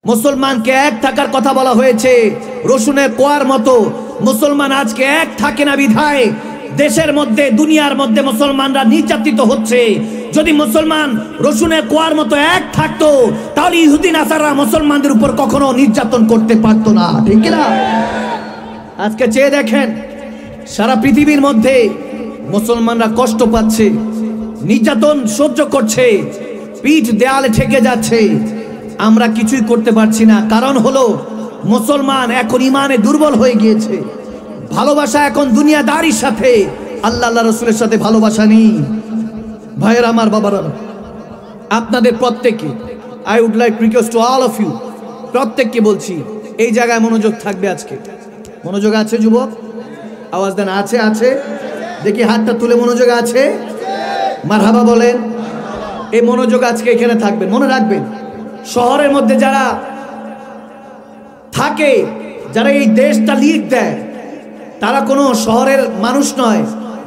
মুসলমানকে এক থাকার কথা বলা হয়েছে রসুনের কোয়ার মতো। মুসলমান আজকে এক থাকে না বিধায় দেশের মধ্যে দুনিয়ার মধ্যে মুসলমানরা নির্যাতিত হচ্ছে। যদি মুসলমান রসুনের কোয়ার মতো এক থাকতো তাহলে ইহুদি নাসাররা মুসলমানদের উপর কখনো নির্যাতন করতে পারতো না, ঠিক না? আজকে চেয়ে দেখেন সারা পৃথিবীর মধ্যে মুসলমানরা কষ্ট পাচ্ছে, নির্যাতন সহ্য করছে, পিঠ দেয়ালে ঠেকে যাচ্ছে। আমরা কিছুই করতে পারছি না। কারণ হলো মুসলমান এখন ইমানে দুর্বল হয়ে গিয়েছে। ভালোবাসা এখন দুনিয়াদারির সাথে, আল্লাহ রসুলের সাথে ভালোবাসা নেই। ভাইয়ের আমার, বাবারা, আপনাদের প্রত্যেককে I would like request to all of you, প্রত্যেককে বলছি এই জায়গায় মনোযোগ থাকবে। আজকে মনোযোগ আছে যুবক? আওয়াজ দেন। আছে? আছে? দেখি হাতটা তুলে। মনোযোগ আছে? মারহাবা বলেন। এই মনোযোগ আজকে এখানে থাকবেন। মনে রাখবেন, শহরের মধ্যে যারা থাকে, যারা এই দেশটা লিড দেয়, তারা কোনো শহরের মানুষ নয়।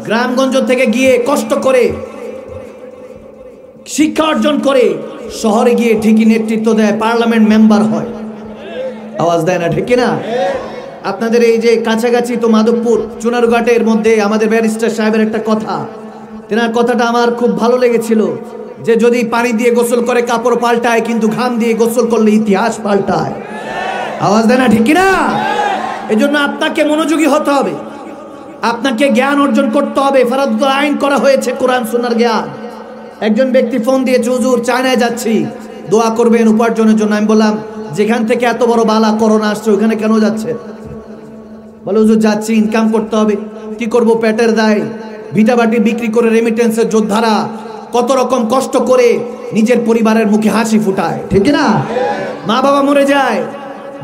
গ্রামগঞ্জ থেকে গিয়ে কষ্ট করে শিক্ষা অর্জন করে শহরে গিয়ে ঠিকই নেতৃত্ব দেয়, পার্লামেন্ট মেম্বার হয়। আওয়াজ দেয় না, ঠিক না? আপনাদের এই যে কাছাকাছি তো মাধবপুর চুনারুঘাটের মধ্যে আমাদের ব্যারিস্টার সাহেবের একটা কথা, তেনার কথাটা আমার খুব ভালো লেগেছিল, যে যদি পানি দিয়ে গোসল করে কাপড় পাল্টায়, কিন্তু ঘাম দিয়ে গোসল করলে ইতিহাস পাল্টায়। আওয়াজ দেয় না, ঠিক না? এই জন্য আপনাকে মনোযোগী হতে হবে, আপনাকে জ্ঞান অর্জন করতে হবে। ফরজুল আইন করা হয়েছে কোরআন সুন্নাহর জ্ঞান। একজন ব্যক্তি ফোন দিয়েছে, হুজুর চায়নায় যাচ্ছি, দোয়া করবেন উপার্জনের জন্য। আমি বললাম, যেখান থেকে এত বড় বালা করোনা আসছে ওখানে কেন যাচ্ছে? বলে, হুজুর যাচ্ছি, ইনকাম করতে হবে। কি করব? পেটের দায়। ভিটাবাটি বিক্রি করে রেমিটেন্সের যোদ্ধারা কত রকম কষ্ট করে নিজের পরিবারের মুখে হাসি ফুটায়, ঠিক না? মা বাবা মরে যায়,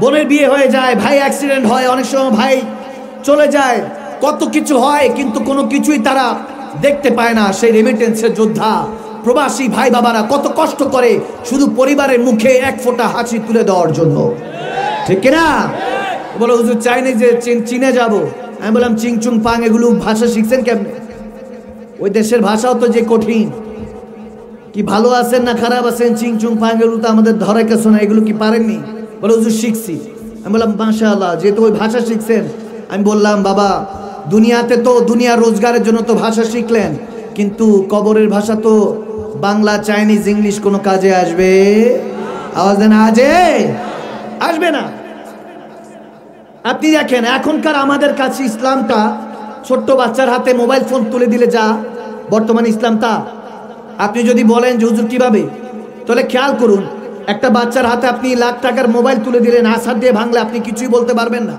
বোনের বিয়ে হয়ে যায়, ভাই অ্যাক্সিডেন্ট হয়, অনেক সময় ভাই চলে যায়, কত কিছু হয়, কিন্তু কোনো কিছুই তারা দেখতে পায় না। সেই রেমিটেন্সের যোদ্ধা প্রবাসী ভাই বাবারা কত কষ্ট করে শুধু পরিবারের মুখে এক ফোঁটা হাসি তুলে দেওয়ার জন্য, ঠিক না? বলে, হুজুর চাইনিজে চীনে যাব। আমি বললাম, চিংচুং পাং এগুলো ভাষা শিখছেন কেমনে? ওই দেশের ভাষাও তো যে কঠিন। কি ভালো আছেন না খারাপ আছেন, চিংচুং পাং এগুলো তো আমাদের ধরে কাছে না, এগুলো কি পারেননি? বলে, হুজুর শিখছি। আমি বললাম, মাশাআল্লাহ, যেহেতু ওই ভাষা শিখছেন। আমি বললাম, বাবা, দুনিয়াতে তো দুনিয়ার রোজগারের জন্য তো ভাষা শিখলেন, কিন্তু কবরের ভাষা তো বাংলা, চাইনিজ, ইংলিশ কোনো কাজে আসবে? আওয়াজ দেন, আসবে না। আপনি দেখেন এখনকার আমাদের কাছে ইসলামটা ছোট্ট বাচ্চার হাতে মোবাইল ফোন তুলে দিলে যা বর্তমান ইসলাম তা। আপনি যদি বলেন যে হুজুর কিভাবে, তাহলে খেয়াল করুন, একটা বাচ্চার হাতে আপনি লাখ টাকার মোবাইল তুলে দিলেন, আছাড় দিয়ে ভাঙলে আপনি কিছুই বলতে পারবেন না।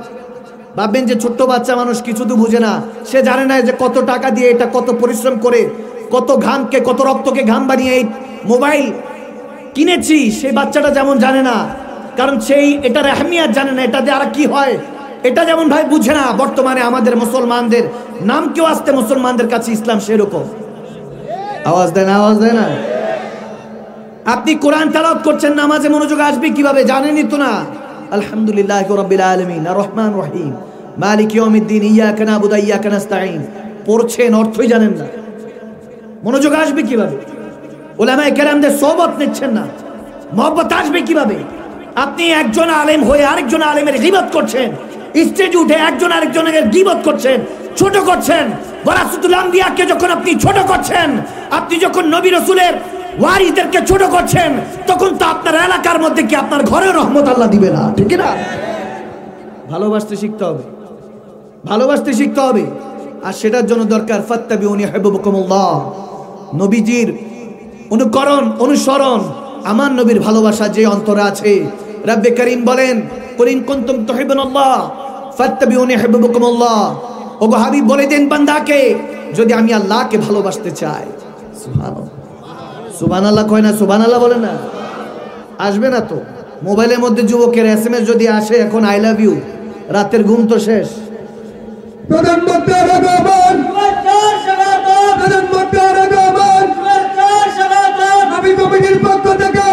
ভাববেন যে ছোট্ট বাচ্চা মানুষ, কিছু তো বুঝে না, সে জানে না যে কত টাকা দিয়ে, এটা কত পরিশ্রম করে, কত ঘামকে, কত রক্তকে ঘাম বানিয়ে এই মোবাইল কিনেছি। সেই বাচ্চাটা যেমন জানে না, কারণ সেই এটার আহমিয়াত জানে না, এটা দিয়ে আর কি হয় এটা যেমন ভাই বুঝে না। বর্তমানে আমাদের মুসলমানদের নাম কেউ আসতে মুসলমানদের কাছে ইসলাম সেরকম। আওয়াজ দেয় না? আপনি কোরআন তেলাওয়াত করছেন, নামাজে মনোযোগ আসবে কিভাবে জানেনই তো না। আলহামদুলিল্লাহি রাব্বিল আলামিন আর রহমান রহিম মালিক ইয়াউমিদ্দিন ইয়্যাকা না'বুদু ওয়া ইয়্যাকা নাস্তাঈন পড়ছেন, অর্থই জানেন না, মনোযোগ আসবে কিভাবে? উলামায়ে কেরামদের সোহবত নিচ্ছেন না, মহব্বত আসবে কিভাবে? আপনি একজন আলেম হয়ে আরেকজন আলেমের গীবত করছেন, স্টেজে উঠে একজন আরেকজনের গীবত করছেন, ছোট করছেন। ওয়ারাসাতুল আম্বিয়াকে যখন আপনি ছোট করছেন, আপনি যখন নবী রাসূলের ওয়ারিসদেরকে ছোট করছেন, তখন তো আপনার এলাকার মধ্যে কি আপনার ঘরে রহমত আল্লাহ দিবে না, ঠিক না? ভালোবাসতে শিখতে হবে, ভালোবাসতে শিখতে হবে। আর সেটার জন্য দরকার ফাত্তাবিউনি ইউহিব্বুকুমুল্লাহ, নবীজির অনুসরণ। আমার নবীর ভালোবাসা যে অন্তরে আছে, রব্বে করিম বলেন, কুল ইন কুনতুম তুহিব্বুনাল্লাহ ফাত্তাবিউনি ইউহিব্বুকুমুল্লাহ। ওগো হাবিব বলে দেন বান্দাকে, যদি আমি আল্লাহকে ভালোবাসতে চাই, সুবহানাল্লাহ, সুবহানাল্লাহ কয় না, সুবহানাল্লাহ বলে না, আসবে না তো। মোবাইলের মধ্যে যুবকের এসএমএস যদি আসে, এখন আই লাভ ইউ, রাতের ঘুম তো শেষ। প্রধানমন্ত্রী আগমন, প্রধানমন্ত্রী আগমন, আমি কমিটির পক্ষ থেকে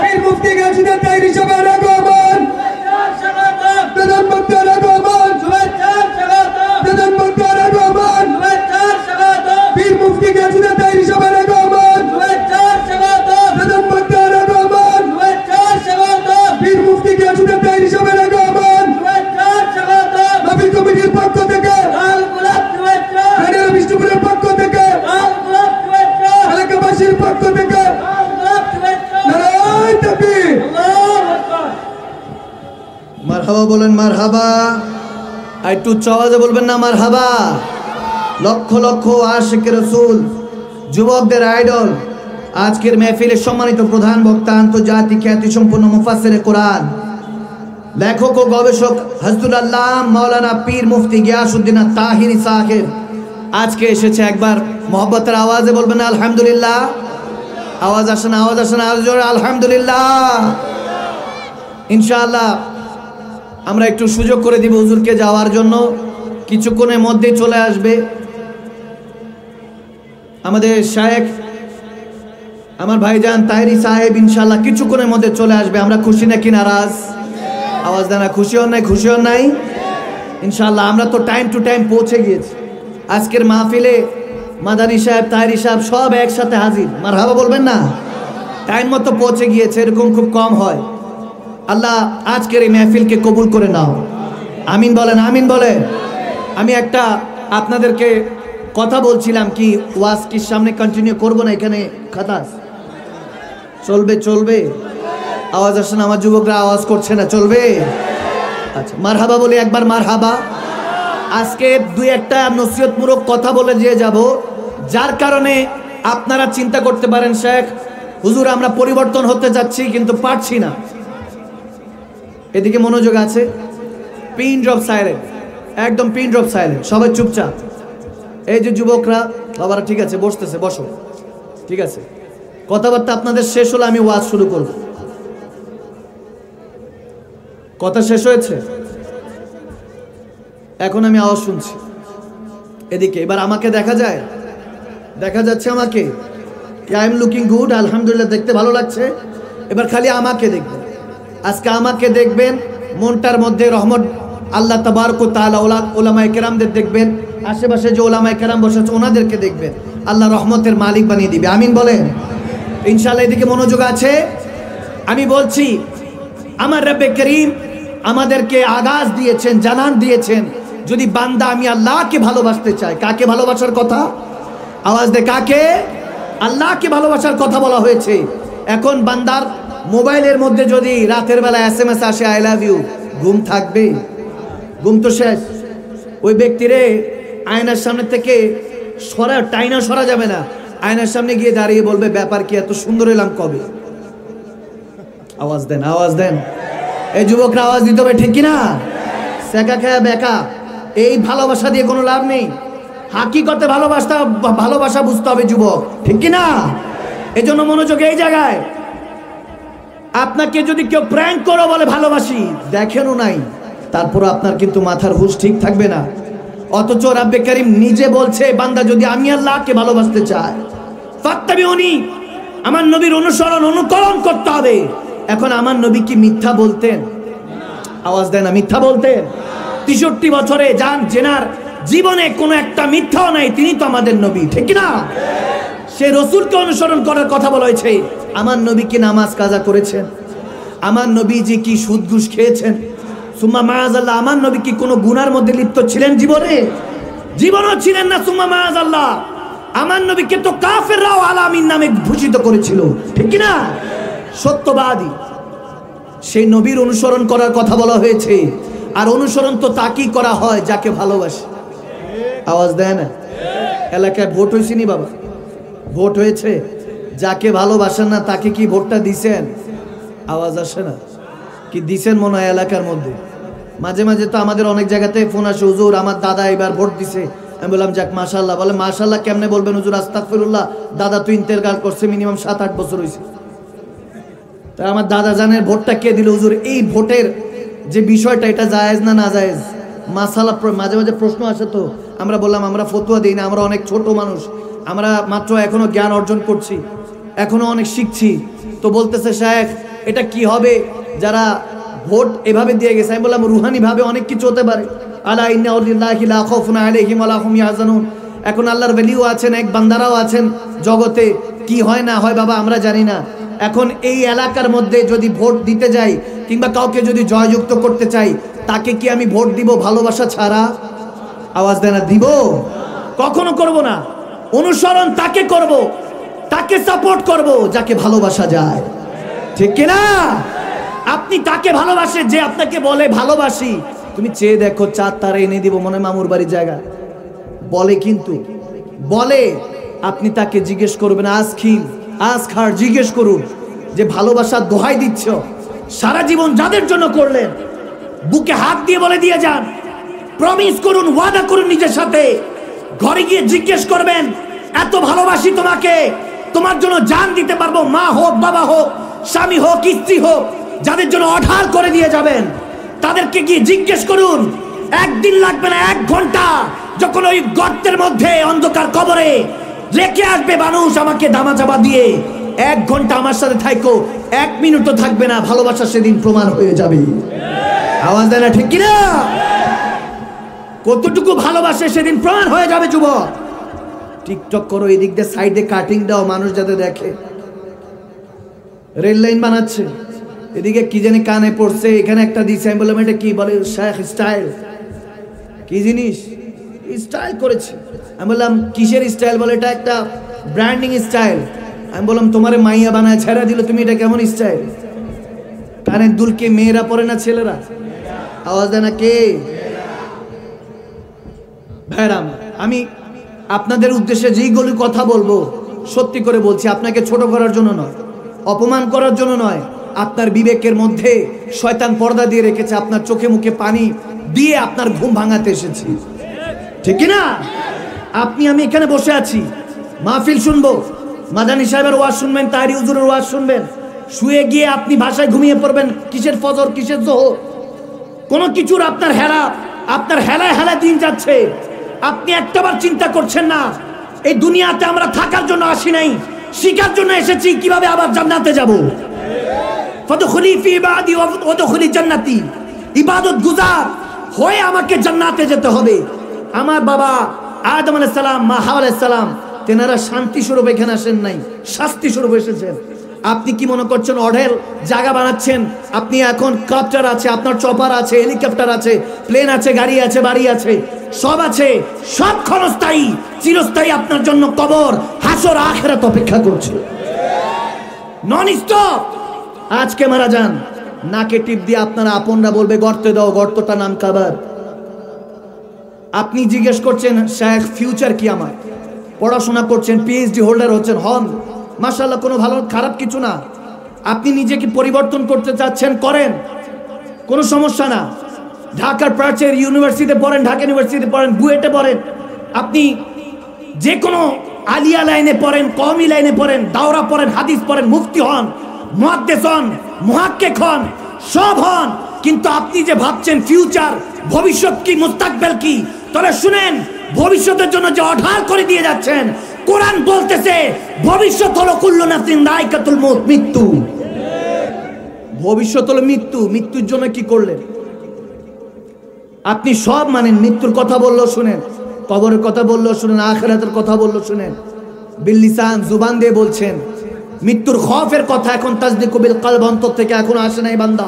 পীর মুফতি গাজীদের তাই হিসেবে আগমন, প্রধানমন্ত্রী আগমন, প্রধানমন্ত্রী আগমন, পীর মুফতি গাজীদের তাই হিসেবে আগমন, প্রধানমন্ত্রী আগমন, মারহাবা বলেন, মারহাবা। আর একটু উচ্চ আওয়াজে বলবেন না মারহাবা। লক্ষ লক্ষ আশিক রাসূল, যুবকদের আইডল, আজকের মেহফিলের সম্মানিত প্রধান বক্তা, আন্তর্জাতিক খ্যাতি সম্পন্ন মুফাসসিরে কোরআন, লেখক ও গবেষক হযরতুল আল্লামা মাওলানা পীর মুফতি গিয়াসউদ্দিন তাহিরি সাহেব আজকে এসেছে। একবার মোহব্বতের আওয়াজে বলবেন আলহামদুলিল্লাহ। আওয়াজ আসে না, আওয়াজ আসে না, আওয়াজ জোরে আলহামদুলিল্লাহ। ইনশাআল্লাহ আমরা একটু সুযোগ করে দিব হুজুরকে যাওয়ার জন্য, কিছুক্ষণের মধ্যেই চলে আসবে আমাদের শায়েখ, আমার ভাইজান তাহেরি সাহেব। ইনশাআল্লাহ কিছুক্ষণের মধ্যে চলে আসবে। আমরা খুশি নাকি নারাজ? আওয়াজ দেন না, খুশি হন নাই? খুশি হন নাই? ইনশাআল্লাহ আমরা তো টাইম টু টাইম পৌঁছে গিয়েছি। আজকের মাহফিলে মাদানী সাহেব, তাহেরি সাহেব সব একসাথে হাজির। মারহাবা বলবেন না? টাইম মতো পৌঁছে গিয়েছে, এরকম খুব কম হয়। আল্লাহ আজকের এই মেহফিলকে কবুল করে নাও, আমিন বলেন, আমিন বলেন। আমি একটা আপনাদেরকে কথা বলছিলাম, কি ওয়াজ কি সামনে কন্টিনিউ করবো না? এখানে খাতাস চলবে? চলবে। আওয়াজ আসে না, আমার যুবকরা আওয়াজ করছে না, চলবে? আচ্ছা মারহাবা বলি একবার, মারহাবা। আজকে দুই একটা নসিহতমূলক কথা বলে দিয়ে যাব, যার কারণে আপনারা চিন্তা করতে পারেন শেখ হুজুর আমরা পরিবর্তন হতে যাচ্ছি কিন্তু পারছি না। এদিকে মনোযোগ আছে? পিন ড্রপ সাইলেন্ট, একদম পিন ড্রপ সাইলেন্ট, সবাই চুপচাপ। এই যে যুবকরা বাবারা, ঠিক আছে বসতেছে, বসো, ঠিক আছে। কথাবার্তা আপনাদের শেষ হলে আমি ওয়াজ শুরু করব। কথা শেষ হয়েছে? এখন আমি আওয়াজ শুনছি এদিকে। এবার আমাকে দেখা যায়? দেখা যাচ্ছে আমাকে? আই এম লুকিং গুড, আলহামদুলিল্লাহ, দেখতে ভালো লাগছে। এবার খালি আমাকে দেখবেন, আজকে আমাকে দেখবেন। মনটার মধ্যে রহমত আল্লাহ তাবারক ওয়া তাআলা ওলামায়ে কেরামদের দেখবেন, আশেপাশে যে ওলামায়ে কেরাম বসে আছে ওনাদেরকে দেখবেন, আল্লাহ রহমতের মালিক বানিয়ে দিবে, আমিন বলেন ইনশাআল্লাহ। এদিকে মনোযোগ আছে? আমি বলছি আমার রব্বে করিম আমাদেরকে আগাজ দিয়েছেন, জানান দিয়েছেন, যদি বান্দা আমি আল্লাহকে ভালোবাসতে চাই। কাকে ভালোবাসার কথা? আওয়াজ দে, কাকে? আল্লাহকে ভালোবাসার কথা বলা হয়েছে। এখন বান্দার মোবাইলের মধ্যে যদি রাতের বেলা SMS আসে আই লাভ ইউ, ঘুম থাকবে? ঘুম তো শেষ। ওই ব্যক্তিরে আয়নার সামনে থেকে টাইনা সরা যাবে না, আয়নার সামনে গিয়ে দাঁড়িয়ে বলবে ব্যাপার কি, এত সুন্দর এলাম কবে? আওয়াজ দেন, আওয়াজ দেন। এই যুবকরা আওয়াজ দিতে হবে, ঠিক কিনা? সেকা খেয়া বেকা, এই ভালোবাসা দিয়ে কোনো লাভ নেই। হাকিকতে ভালোবাসা বুঝতে হবে যুবক, ঠিক কিনা? এই জন্য মনোযোগ এই জায়গায়। আপনাকে যদি কেউ প্র্যাঙ্ক করো বলে ভালোবাসি, দেখেনও নাই, তারপর আপনার কিন্তু মাথার হুঁশ ঠিক থাকবে না। অথচ রব্বে করিম নিজে বলছে বান্দা যদি আমি আল্লাহকে ভালোবাসতে চাই ফাত্তাবিউনি, আমার নবীর অনুকরণ করতে হবে। এখন আমার নবী কি মিথ্যা বলতেন? আওয়াজ দেয় না, মিথ্যা বলতেন? 63 বছরে জেনার জীবনে কোনো একটা মিথ্যাও নাই, তিনি তো আমাদের নবী, ঠিক না? সে রসুলকে অনুসরণ করার কথা বলা হয়েছে। আমার নবী কি নামাজ কাজা করেছেন? আমার নবীজি কি সুদ ঘুষ খেয়েছেন? সুম্মা মাআযাল্লাহ, আমার নবী কি কোনো গুনার মধ্যে লিপ্ত ছিলেন জীবনে? জীবনও ছিলেন না। সুম্মা মাআযাল্লাহ, আমার নবীকে তো কাফেররাও আলামিন নামে ভূষিত করেছিল, ঠিক না? সত্যবাদী সেই নবীর অনুসরণ করার কথা বলা হয়েছে। আর অনুসরণ তো তাকেই করা হয় যাকে ভালোবাসে। আওয়াজ দেয় না? এলাকায় ভোট হয়েছে নি বাবা? ভোট হয়েছে, যাকে ভালোবাসেন না তাকে কি ভোটটা দিছেন? আওয়াজ আসে না? কি দিছেন মনে হয় এলাকার মধ্যে? মাঝে মাঝে তো আমাদের অনেক জায়গাতে ফোন আসে, হুজুর আমার দাদা এবার ভোট দিছে। আমি বললাম যাক মাশাআল্লাহ। বলে মাশাআল্লাহ কেমনে বলবেন হুজুর? আস্তাগফিরুল্লাহ, দাদা তো ইন্তেকাল করছে, মিনিমাম 7-8 বছর হয়েছে। তা আমার দাদা জানের ভোটটা কে দিল হুজুর? এই ভোটের যে বিষয়টা, এটা জায়েজ না না জায়েজ? মাসালা মাঝে মাঝে প্রশ্ন আসে, তো আমরা বললাম আমরা ফতোয়া দিই না, আমরা অনেক ছোট মানুষ, আমরা মাত্র এখনো জ্ঞান অর্জন করছি, এখনো অনেক শিখছি। তো বলতেছে শায়েখ এটা কি হবে যারা ভোট এভাবে দিয়ে গেছে? আমি বললাম রুহানি ভাবে অনেক কিছু হতে পারে। আলা ইন্না আউলিয়াল্লাহি লা খাউফুন আলাইহিম ওয়া লা হুম ইয়াহজানুন। এখন আল্লাহর ওলিও আছেন, এক বান্দারাও আছেন জগতে, কি হয় না হয় বাবা আমরা জানি না। এখন এই এলাকার মধ্যে যদি ভোট দিতে যাই কিংবা কাউকে যদি জয়যুক্ত করতে চাই, তাকে কি আমি ভোট দিব ভালোবাসা ছাড়া? আওয়াজ দেয় না? দিব? কখনো করব না। অনুসরণ তাকে করব, তাকে সাপোর্ট করব যাকে ভালোবাসা যায়, ঠিক কিনা? আপনি তাকে ভালোবাসেন যে আপনাকে বলে ভালোবাসি, তুমি চেয়ে দেখো 4 তারা এনে দিব মনে মামুর বাড়ির জায়গা বলে, কিন্তু বলে আপনি তাকে জিজ্ঞেস করবেন, আজ খার জিজ্ঞেস করুন যে ভালোবাসার দোহাই দিচ্ছ সারা জীবন যাদের জন্য করলেন, বুকে হাত দিয়ে বলে দিয়ে যান, প্রমিস করুন, ওয়াদা করুন নিজের সাথে, ঘরে গিয়ে জিজ্ঞেস করবেন এত ভালোবাসি তোমাকে, তোমার জন্য জান দিতে পারবো, মা হোক বাবা হোক স্বামী হোক স্ত্রী হোক, যাদের জন্য অঢাল করে দিয়ে যাবেন তাদেরকে গিয়ে জিজ্ঞেস করুন। একদিন লাগবে না, 1 ঘন্টা, যখন ওই গর্তের মধ্যে অন্ধকার কবরে রেখে আসবে মানুষ আমাকে দামা চাপা দিয়ে, 1 ঘন্টা আমার সাথে থাকো, 1 মিনিটও থাকবে না, ভালোবাসা সেদিন প্রমাণ হয়ে যাবে। আওয়াজ দেয় না ঠিক কিনা? কতটুকু ভালোবাসে সেদিন প্রমাণ হয়ে যাবে। যুবক, টিকটক করো, এদিক দিয়ে সাইডে কাটিং দাও, মানুষ যাতে দেখে। রেল লাইন বানাচ্ছে, এদিকে কি জানি কানে পড়ছে, এখানে একটা দিছে, আমি বললাম এটা কি? বলে শেখ স্টাইল। কি জিনিস? স্টাইল করেছে। আমি বললাম কিসের স্টাইল? বলে এটা একটা ব্র্যান্ডিং স্টাইল। আমি বললাম তোমারে মাইয়া বানায় ছেড়া দিল, তুমি এটা কেমন স্টাইল? কানের দুলকে মেয়েরা পরে না ছেলেরা? আওয়াজ দেয় না কে? ভাইরাম, আমি আপনাদের উদ্দেশ্যে যেইগুলি কথা বলবো সত্যি করে বলছি, আপনাকে ছোট করার জন্য নয়, অপমান করার জন্য নয়। আপনার বিবেকের মধ্যে শয়তান পর্দা দিয়ে রেখেছে, আপনার চোখে মুখে পানি দিয়ে আপনার ঘুম ভাঙাতে এসেছি, ঠিক না? আমি এখানে বসে আছি, মাহফিল শুনবো, মাদানী সাহেবের ওয়াজ শুনবেন, তাহরি হুজুরের ওয়াজ শুনবেন, শুয়ে গিয়ে আপনি বাসায় ঘুমিয়ে পড়বেন। কিসের ফজর, কিসের যোহর? কোনো কিছুর আপনার হেলায় দিন যাচ্ছে। আপনি একটাবার চিন্তা করছেন না, এই দুনিয়াতে আমরা থাকার জন্য আসি নাই, শিকার জন্য এসেছি কিভাবে আবার জান্নাতে যাব। ফাদখুলি ফি ইবাদি ওয়াদখুলি জান্নাতি, ইবাদত গুজার হয়ে আমাকে জান্নাতে যেতে হবে। আমার বাবা আদম আলাইহিস সালাম, মা হাওয়া আলাইহিস সালাম, তেনারা শান্তি স্বরূপ এখানে আসেন নাই, শাস্তি স্বরূপ এসেছেন। আপনি কি মনে করছেন অঢেল জায়গা বানাচ্ছেন? আপনি এখন কপ্টার আছে, আপনার চপার আছে, হেলিকপ্টার আছে, প্লেন আছে, গাড়ি আছে, বাড়ি আছে, সব আছে, সব ক্ষণস্থায়ী, চিরস্থায়ী। আপনার জন্য কবর, হাসর, আখিরাত অপেক্ষা করছে, নন স্টপ। আজকে মারা যান, নাকে টিপ দিয়ে আপনারা আপনরা বলবে গর্তে দাও, গর্তটা নাম কাবার। আপনি জিজ্ঞেস করছেন শেখ ফিউচার কি আমার? পড়াশোনা করছেন, পিএইচডি হোল্ডার হচ্ছেন, হন, মাশাআল্লাহ, কোনো ভালো খারাপ কিছু না। আপনি নিজেকে পরিবর্তন করতে চাচ্ছেন, করেন, কোনো সমস্যা না। ঢাকার প্রাচ্যের ইউনিভার্সিটিতে পড়েন, ঢাকা ইউনিভার্সিটিতে পড়েন, বুয়েটে পড়েন, আপনি যে কোনো আলিয়া লাইনে পড়েন, কওমি লাইনে পড়েন, দাওরা পড়েন, হাদিস পড়েন, মুফতি হন, মুহাদ্দিস হন, মুহাক্কিক হন, সব হন। কিন্তু আপনি যে ভাবছেন ফিউচার, ভবিষ্যৎ কি, মুস্তাকবেল কি, তাহলে শুনেন, ভবিষ্যতের জন্য যে অঢাল করে দিয়ে যাচ্ছেন, কোরআন বলতেছে ভবিষ্যৎ হলো কুল্লু নাফসিন যায়কাতুল মউত, মৃত্যু। ভবিষ্যৎ হলো মৃত্যু। মৃত্যুর জন্য কি করলেন আপনি? সব মানেন, মৃত্যুর কথা বললো শুনেন, কবরের কথা বললো শুনেন, আখিরাতের কথা বললো শুনেন, বিল লিসান, জুবান দিয়ে বলছেন। মৃত্যুর খৌফের কথা এখন তাসদিকু বিল কলব, অন্তর থেকে এখনো আসে নাই বান্দা।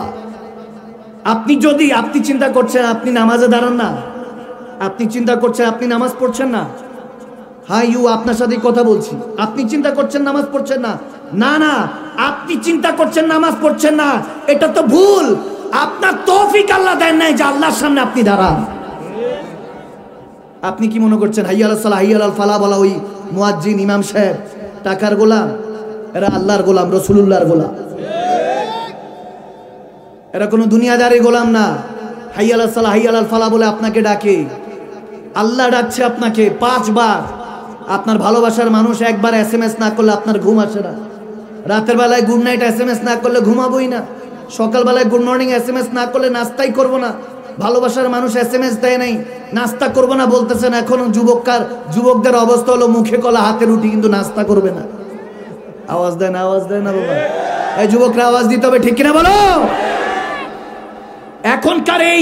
আপনি চিন্তা করছেন আপনি নামাজে দাঁড়ান না, আপনি চিন্তা করছেন আপনি নামাজ পড়ছেন না, আপনার সাথে কথা বলছি, আপনি চিন্তা করছেন নামাজ পড়ছেন না, না, আপনি চিন্তা করছেন নামাজ পড়ছেন না, এটা তো ভুল। আপনার তৌফিক আল্লাহ দেন নাই যে আল্লাহর সামনে আপনি দাঁড়ান। আপনি কি মনে করছেন হাইয়া আলাস সালাহ, হাইয়া আলাল ফালাহ বলা ওই মুয়াজ্জিন, ইমাম সাহেব টাকার গোলাম? এরা আল্লাহর গোলাম, রাসূলুল্লাহর গোলাম, এরা কোনো দুনিয়াদারি গোলাম না। হাইয়া আলাস সালাহ, হাইয়া আলাল ফালাহ বলে আপনাকে ডাকে, আল্লাহ ডাকছে আপনাকে 5 বার। আপনার ভালোবাসার মানুষ একবার SMS না করলে আপনার ঘুম আসে না। রাতের বেলায় গুড নাইট SMS না করলে ঘুমাবোই না। সকালবেলায় গুড মর্নিং SMS না করলে নাস্তাই করব না। ভালোবাসার মানুষ SMS দেয় নাই, নাস্তা করবো না বলতেছেন। এখন যুবকদের অবস্থা হলো মুখে কলা হাতে রুটি, কিন্তু নাস্তা করবে না। আওয়াজ দেয় না বাবা, এই যুবকরা আওয়াজ দিতে হবে, ঠিক কিনা বলো? এখনকার এই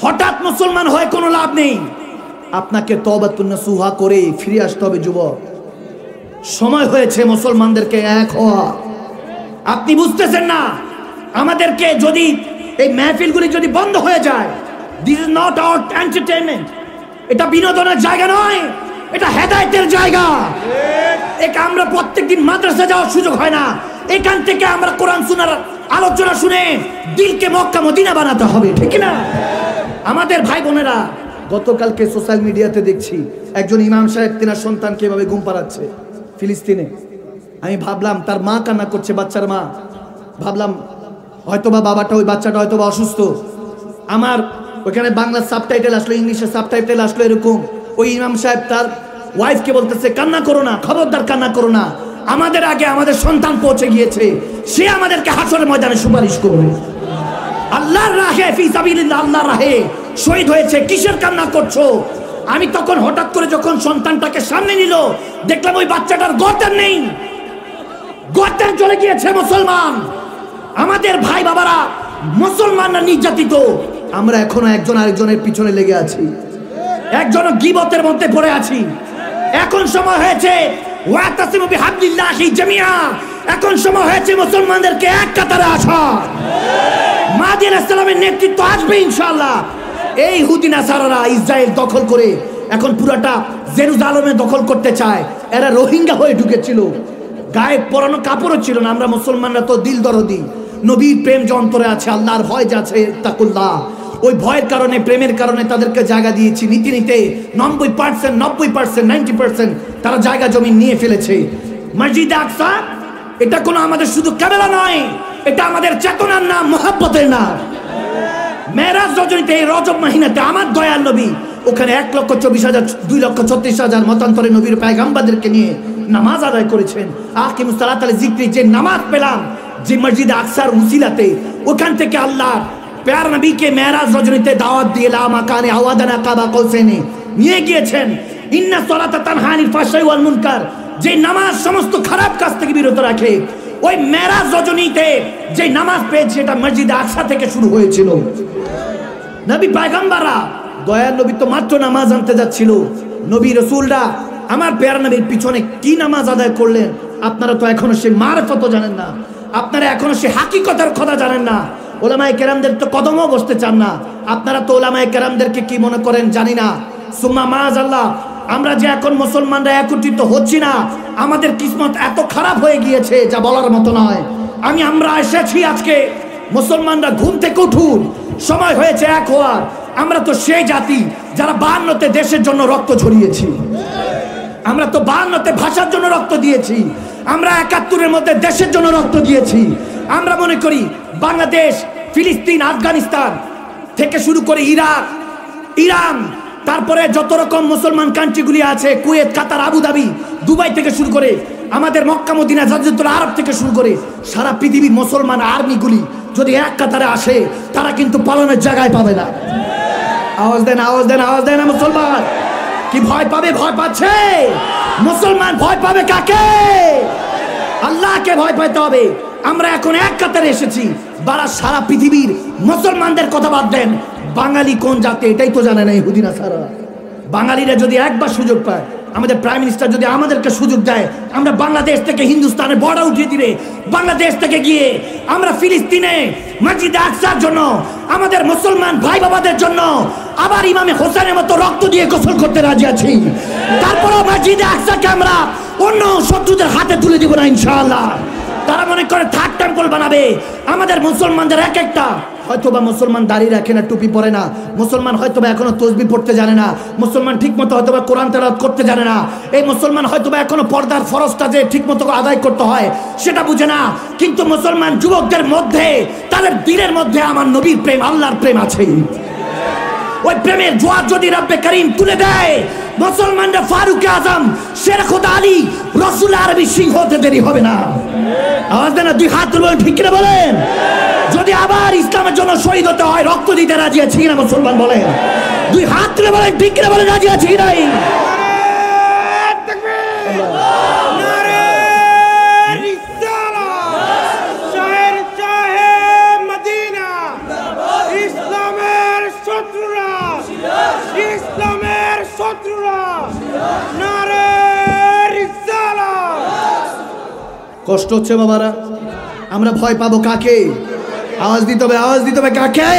হঠাৎ মুসলমান হয়ে কোনো লাভ নেই, আপনাকে তওবাতুন নাসুহা করে ফিরে আসতে হবে। যুবক, সময় হয়েছে মুসলমানদেরকে এক হওয়া। আপনি বুঝতেছেন না, আমাদেরকে যদি এই মাহফিলগুলি যদি বন্ধ হয়ে যায়, this is not our entertainment, এটা বিনোদনের জায়গা নয়, এটা হেদায়েতের জায়গা। আমরা প্রত্যেকদিন মাদ্রাসা যাওয়ার সুযোগ হয় না, এখান থেকে আমরা কোরআন শোনার আলোচনা শুনে দিলকে মক্কা মদিনা বানাতে হবে, ঠিক না? আমাদের ভাই বোনেরা, গতকালকে সোশ্যাল মিডিয়াতে দেখছি একজন ইমাম সাহেব তেনার সন্তানকে এভাবে ঘুম পাড়াচ্ছে ফিলিস্তিনে। আমি ভাবলাম তার মা কান্না করছে, বাচ্চার মা। ভাবলাম হয়তোবা বাবাটা, ওই বাচ্চাটা হয়তোবা অসুস্থ। আমার ওখানে বাংলা সাবটাইটেল আসলো, ইংলিশে সাবটাইটেল আসলো এরকম। ওই ইমাম সাহেব তার ওয়াইফকে বলতেছে, কান্না করো না, খবরদার কান্না করো না, আমাদের আগে আমাদের সন্তান পৌঁছে গিয়েছে, সে আমাদেরকে হাসরের ময়দানে সুপারিশ করবে। আল্লাহর রাহে, ফি সাবিলিল্লাহ, আল্লাহর রাহে শহীদ হয়েছে, কিসের কান্না করছো? আমি তখন হঠাৎ করে যখন সন্তানটাকে সামনে নিল, দেখলাম ওই বাচ্চাটার গর্দান নেই, গর্দান চলে গিয়েছে। মুসলমান, আমাদের ভাই বাবারা, মুসলমানরা নির্যাতিত, আমরা এখনো একজন আরেকজনের পিছনে লেগে আছি, একজন গীবতের মধ্যে পড়ে আছি। এখন সময় হয়েছে ওয়াতাসিমু বিহাবলিল্লাহি জামিআ, এখন সময় হয়েছে মুসলমানদেরকে এক কাতারে আসা। মাহদী আলাইহিস সালামের নেতৃত্ব আসবে ইনশাআল্লাহ। এই ইহুদি নাসারারা ইসরায়েল দখল করে এখন পুরাটা জেরুজালেমে দখল করতে চায়। এরা রোহিঙ্গা হয়ে ঢুকেছিল, গায়ে পরানো কাপড়ও ছিল না। আমরা মুসলমানরা তো দিল দরদি, নবীর প্রেম যে অন্তরে আছে, আল্লাহর ভয় যে আছে, তাকুল্লাহ, ওই ভয়ের কারণে, প্রেমের কারণে তাদেরকে জায়গা দিয়েছি। নীতি নিতে 90%, 90% তারা জায়গা জমি নিয়ে ফেলেছে। মসজিদে আকসা এটা কোনো আমাদের শুধু ক্যামেরা নয়, এটা আমাদের চেতনার নাম, মহব্বতের নাম। মেরাজ রজনীতে, এই রজব মাহিনাতে আমার দয়াল নবী ওখানে 1,24,000, 2,36,000 মতান্তরে নবীর পয়গম্বরদেরকে নিয়ে নামাজ আদায় করেছেন। আকিমুস সালাত আলা যিকরি, যে নামাজ পেলাম যে মসজিদে আকসার উসিলাতে, ওখান থেকে আল্লাহ প্যার নবীকে মেরাজ রজনীতে দাওয়াত দিয়ে লা মাকানে আওয়াদানা কাবা কৌসাইনি নিয়ে গিয়েছেন। ইন্না সালাতা তানহা আনিল ফাহশাই ওয়াল মুনকার, যে নামাজ সমস্ত খারাপ কাজ থেকে বিরত রাখে। ওই মেরাজ রজনীতে যে নামাজ পেয়েছে, এটা মসজিদে আকসা থেকে শুরু হয়েছিল। নবী পয়গম্বররা, দয়ার নবী তো মাত্র নামাজ আনতে যাচ্ছিল, নবী রাসূলরা আমার প্যারা নবীর পিছনে কি নামাজ আদায় করলেন। আপনারা তো এখনো সে মারফত জানেন না, আপনারা এখনো সে হাকিকতের কথা জানেন না। ওলামায়ে কেরামদের তো কদমও বসতে চান না। আপনারা তো ওলামায়ে কেরামদেরকে কি মনে করেন জানি না। সুম্মা মাআযাল্লাহ, আমরা যে এখন মুসলমানরা একত্রিত হচ্ছি না, আমাদের কিসমত এত খারাপ হয়ে গিয়েছে যা বলার মতো নয়। আমরা এসেছি আজকে, মুসলমানরা ঘুম থেকে উঠুন, সময় হয়েছে এক হওয়ার। আমরা তো সেই জাতি যারা 52তে দেশের জন্য রক্ত ঝরিয়েছি, আমরা তো 52তে ভাষার জন্য রক্ত দিয়েছি, আমরা 71-এর মধ্যে দেশের জন্য রক্ত দিয়েছি। আমরা মনে করি বাংলাদেশ, ফিলিস্তিন, আফগানিস্তান থেকে শুরু করে ইরাক, ইরান, তারপরে যত রকম মুসলমান কান্ট্রিগুলি আছে, কুয়েত, কাতার, আবুধাবি, দুবাই থেকে শুরু করে আমাদের মক্কা মদিনা, জাজিরাতুল আরব থেকে শুরু করে সারা পৃথিবীর মুসলমান আর্মিগুলি যদি এক কাতারে আসে, তারা কিন্তু পালানোর জায়গায় পাবে না। আওয়াজ দেন, আওয়াজ দেন, আওয়াজ দেন। মুসলমান কি ভয় পাবে? ভয় পাচ্ছে। মুসলমান ভয় পাবে কাকে? আল্লাহকে ভয় পাইতে হবে। আমরা এখন এক কাতারে এসেছি। সারা পৃথিবীর মুসলমানদের কথা বাদ দেন, বাঙালি কোন জাতি এটাই তো জানে না ইহুদি নাসারা। বাঙালিরা যদি একবার সুযোগ পায়, আমাদের প্রাইম মিনিস্টার যদি আমাদেরকে সুযোগ দেয়, আমরা বাংলাদেশ থেকে হিন্দুস্তানের বর্ডার উঠিয়ে দিলে, বাংলাদেশ থেকে গিয়ে আমরা ফিলিস্তিনে মসজিদে আকসার জন্য, আমাদের মুসলমান ভাই বাবাদের জন্য আবার ইমামে হোসেনের মতো রক্ত দিয়ে গোসল করতে রাজি আছি। তারপরও মসজিদে আকসাকে আমরা অন্য শত্রুদের হাতে তুলে দিব না ইনশাআল্লাহ। তারা মনে করে থার্ড টেম্পল বানাবে। আমাদের মুসলমানদের এক একটা, হয়তোবা মুসলমান দাড়ি রাখে না, টুপি পরে না, মুসলমান হয়তোবা এখনো তসবিহ পড়তে জানে না, মুসলমান ঠিকমতো হয়তোবা কোরআন তেলাওয়াত করতে জানে না, এই মুসলমান হয়তোবা এখনো পর্দার ফরজটা যে ঠিকমতো আদায় করতে হয় সেটা বুঝে না। কিন্তু মুসলমান যুবকদের মধ্যে, তাদের দিলের মধ্যে আমার নবীর প্রেম, আল্লাহর প্রেম আছে। ওই প্রেমের জোয়ার যদি রব্বে করিম তুলে দেয়, মুসলমানরা ফারুক আজম, শের খোদা আলী, রসুল আরবি সিংহ হতে দেরি হবে না। আওয়াজ দেন, দুই হাত তুলে ঠিক করে বলেন, যদি আবার ইসলামের জন্য শহীদ হতে হয়, রক্ত দিতে রাজি আছি না? মুসলমান বলেন, দুই হাত তুলে বলেন, ঠিক করে বলেন, রাজি আছি নাই? কষ্ট হচ্ছে বাবারা, আমরা ভয় পাবো কাকে? আওয়াজ দিতে হবে, আওয়াজ দিতে হবে কাকে?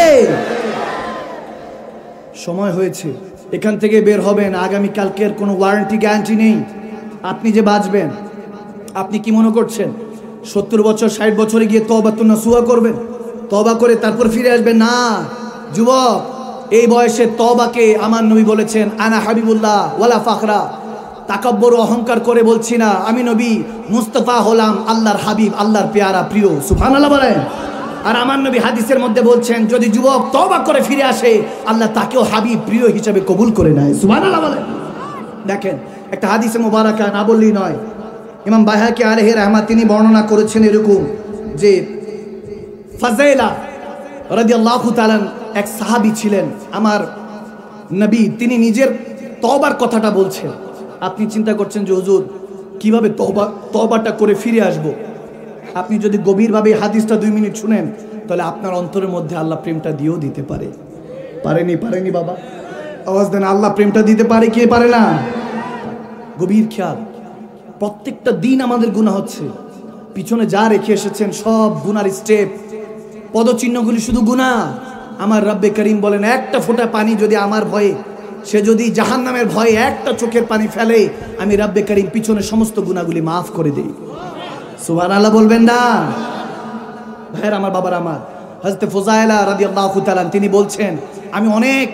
সময় হয়েছে, এখান থেকে বের হবেন। আগামী কালকের কোনো ওয়ারেন্টি গ্যারান্টি নেই আপনি যে বাঁচবেন। আপনি কি মনে করছেন 70 বছর 60 বছরে গিয়ে তওবাতুন নাসুহা করবেন, তওবা করে তারপর ফিরে আসবেন? না যুবক, এই বয়সে তওবাকে আমার নবী বলেছেন আনা হাবিবুল্লাহ ওয়ালা ফাখরা। তাকাব্বর অহংকার করে বলছি না, আমি নবী মুস্তাফা হলাম, আল্লাহর হাবিব, আল্লাহর পেয়ারা প্রিয়। সুবহানাল্লাহ বলেন। আর আমার নবী হাদিসের মধ্যে বলছেন যদি যুবক তওবা করে ফিরে আসে আল্লাহ তাকেও হাবিব প্রিয় হিসেবে কবুল করে নেয়। সুবহানাল্লাহ বলেন। দেখেন একটা হাদিসে মুবারাকা না বললেই নয়, ইমাম বাইহাকি আলাইহি রাহমাত তিনি বর্ণনা করেছেন এরকম যে ফাজাইলা রাদিয়াল্লাহু তাআলা এক সাহাবী ছিলেন আমার নবী, তিনি নিজের তওবার কথাটা বলছেন। আপনি চিন্তা করছেন যে হুজুর কিভাবে তওবাটা করে ফিরে আসব। আপনি যদি গভীরভাবে হাদিসটা 2 মিনিট শুনেন তাহলে আপনার অন্তরের মধ্যে আল্লাহ প্রেমটা দিয়েও দিতে পারে। পারেনি বাবা, আওয়াজ দেন। আল্লাহ প্রেমটা দিতে পারে, কে পারে না? গভীর খেয়াল। প্রত্যেকটা দিন আমাদের গুনাহ হচ্ছে, পিছনে যা রেখে এসেছেন সব গুনার স্টেপ, পদচিহ্নগুলি শুধু গুনাহ। আমার রব্বে করিম বলেন একটা ফোঁটা পানি যদি আমার ভয়ে, সে যদি জাহান্নামের ভয়ে একটা চোখের পানি ফেলে, আমি রব্বে করিম পিছনে সমস্ত গুনাহগুলি মাফ করে দেই। সুবহানাল্লাহ বলবেন না? ভাইয়ের আমার, বাবার আমার, হযরত ফুজাইলা রাদিয়াল্লাহু তাআলা তিনি বলছেন আমি অনেক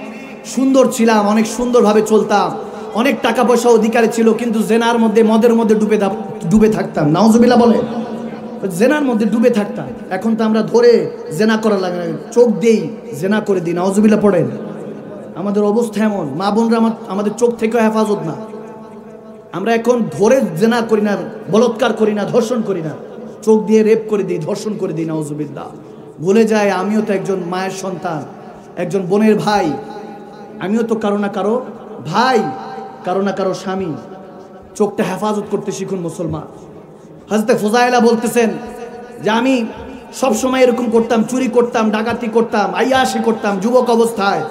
সুন্দর ছিলাম, অনেক সুন্দরভাবে চলতাম, অনেক টাকা পয়সা অধিকারী ছিল, কিন্তু জেনার মধ্যে মদের মধ্যে ডুবে থাকতাম। নাউজুবিল্লাহ বলে, জেনার মধ্যে ডুবে থাকতাম। এখন তো আমরা ধরে জেনা করা লাগে না, চোখ দেই জেনা করে দিই। নাউজুবিল্লাহ পড়েন। আমাদের অবস্থা এমন, মা বোনরা আমাদের চোখ থেকেও হেফাজত না। আমরা এখন ধরে জেনা করি না, বলৎকার করি না, ধর্ষণ করি না, চোখ দিয়ে রেপ করে দিই, ধর্ষণ করে দিই। নাউজুবিল্লাহ। ভুলে যায় আমিও তো একজন মায়ের সন্তান, একজন বোনের ভাই, আমিও তো কারো না কারো ভাই, কারো না কারো স্বামী। চোখটা হেফাজত করতে শিখুন মুসলমান। হযরত ফুজাইলা বলতেছেন যে আমি সব সময় এরকম করতাম, চুরি করতাম, ডাকাতি করতাম, আইয়াশি করতাম যুবক অবস্থায়।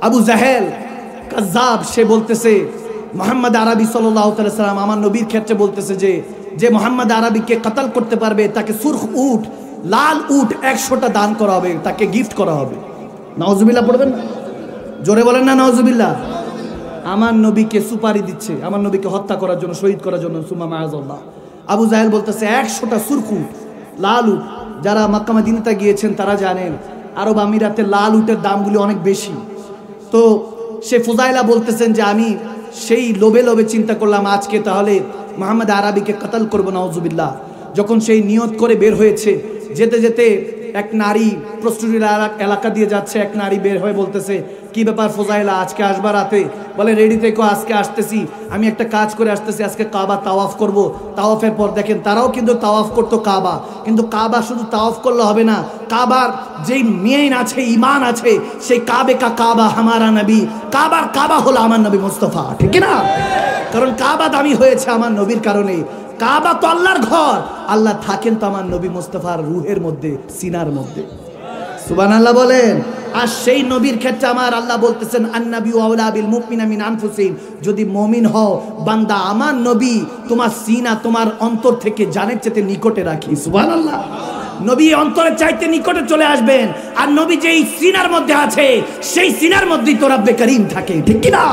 আবু জাহেল কাজ্জাব, সে বলতেছে মুহাম্মদ আরবি সাল্লাল্লাহু আলাইহি সাল্লাম আমার নবীর ক্ষেত্রে বলতেছে যে মুহাম্মদ আরবিকে কতল করতে পারবে তাকে সুরখ উট, লাল উট 100টা দান করা হবে, তাকে গিফট করা হবে। নাউজুবিল্লাহ পড়বেন না? জোরে বলেন না নাউজুবিল্লাহ। আমার নবীকে সুপারি দিচ্ছে, আমার নবীকে হত্যা করার জন্য, শহীদ করার জন্য। সুম্মা মাআযাল্লাহ। আবু জাহেল বলতেছে 100টা সুরখ উট, লাল উট। যারা মক্কা মদিনাতে গিয়েছেন তারা জানেন আরব আমিরাতে লাল উটের দামগুলি অনেক বেশি। তো সে ফুজাইলা বলতেছেন যে আমি সেই লোভে চিন্তা করলাম আজকে তাহলে মুহাম্মদ আরবিকে কতল করবো। নাউজুবিল্লাহ। যখন সেই নিয়ত করে বের হয়েছে, যেতে যেতে এক নারী প্রস্তুতির এলাকা দিয়ে যাচ্ছে, এক নারী বের হয়ে বলতেছে কি ব্যাপার ফুজাইলা, আজকে আসবা রাতে? বলে রেডি থেকো, আজকে আসতেছি, আমি একটা কাজ করে আসতেছি, আজকে কাবা তাওয়াফ করব। তাওয়াফের পর দেখেন তারাও কিন্তু তাওয়াফ করতো কাবা, কিন্তু কাবা শুধু তাওয়াফ করলে হবে না, কাবার যেই মেইন আছে, ইমান আছে, সেই কাবে কা কাবা হামারা নবী, কাবার কাবা হলো আমার নবী মুস্তাফা। ঠিক না? কারণ কাবা দামি হয়েছে আমার নবীর কারণে। কাবা তো আল্লাহর ঘর, আল্লাহ থাকেন তো আমার নবী মুস্তাফার রুহের মধ্যে, সিনার মধ্যে। সুবহানাল্লাহ বলেন। আর সেই নবীর ক্ষেত্রে আমার আল্লাহ বলতেছেন আন-নাবিয়্যু আওলা বিল মুমিনিনা মিন আনফুসিহিম, যদি মুমিন হও বান্দা, আমার নবী তোমার সিনা, তোমার অন্তর থেকে জানের চাইতে নিকটে রাখি। সুবহানাল্লাহ। নবী অন্তরের চাইতে নিকটে চলে আসবেন, আর নবী যেই সিনার মধ্যে আছে সেই সিনার মধ্যেই তো রব্বে করিম থাকে। ঠিক কি না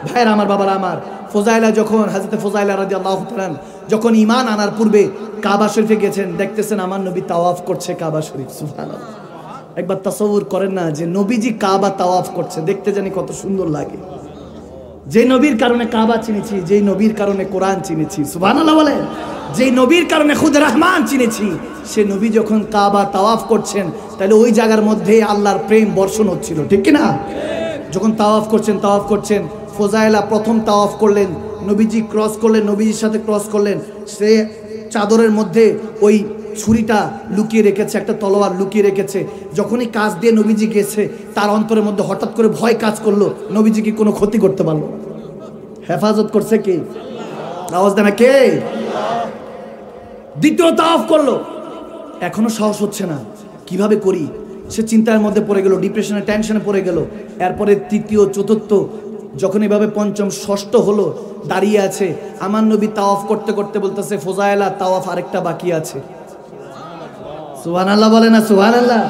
ভাইরা আমার, বাবারা আমার? ফুজাইলা যখন, হযরত ফুজাইলা রাদিয়াল্লাহু তাআলা যখন ঈমান আনার পূর্বে কাবা শরীফে গেছেন, দেখতেছেন আমার নবী তাওয়াফ করছে কাবা শরীফ। সুবহানাল্লাহ। একবার তাসাউর করেন না যে নবীজি কাবা তাওয়াফ করছে, দেখতে জানি কত সুন্দর লাগে। যে নবীর কারণে কাবা চিনেছি, যেই নবীর কারণে কোরআন চিনেছি। সুবহানাল্লাহ বলেন। যেই নবীর কারণে খুদ রহমান চিনেছি, সে নবী যখন কাবা তাওয়াফ করছেন, তাহলে ওই জায়গার মধ্যে আল্লাহর প্রেম বর্ষণ হচ্ছিল। ঠিক কি না? যখন তাওয়াফ করছেন, ফুজাইলা প্রথম তাওয়াফ করলেন, নবীজি ক্রস করলেন, নবীজির সাথে ক্রস করলেন। সে চাদরের মধ্যে ওই ছুরিটা লুকিয়ে রেখেছে, একটা তলোয়ার লুকিয়ে রেখেছে। যখনই কাজ দিয়ে নবীজি গেছে, তার অন্তরের মধ্যে হঠাৎ করে ভয় কাজ করলো, নবীজি কি কোনো ক্ষতি করতে পারলো? হেফাজত করছে কে? আওয়াজ দেনা কে? দ্বিতীয় তাওয়াফ করলো, এখনো সাহস হচ্ছে না, কিভাবে করি? সে চিন্তার মধ্যে পড়ে গেল, ডিপ্রেশনে, টেনশনে পড়ে গেল। এরপরে তৃতীয়, চতুর্থ, যখন এভাবে পঞ্চম, ষষ্ঠ হলো, দাঁড়িয়ে আছে। আমার নবী তাওয়াফ করতে করতে বলতেছে ফুজাইলা তাওয়াফ আরেকটা বাকি আছে। সুবহানাল্লাহ বলে না? সুবহানাল্লাহ।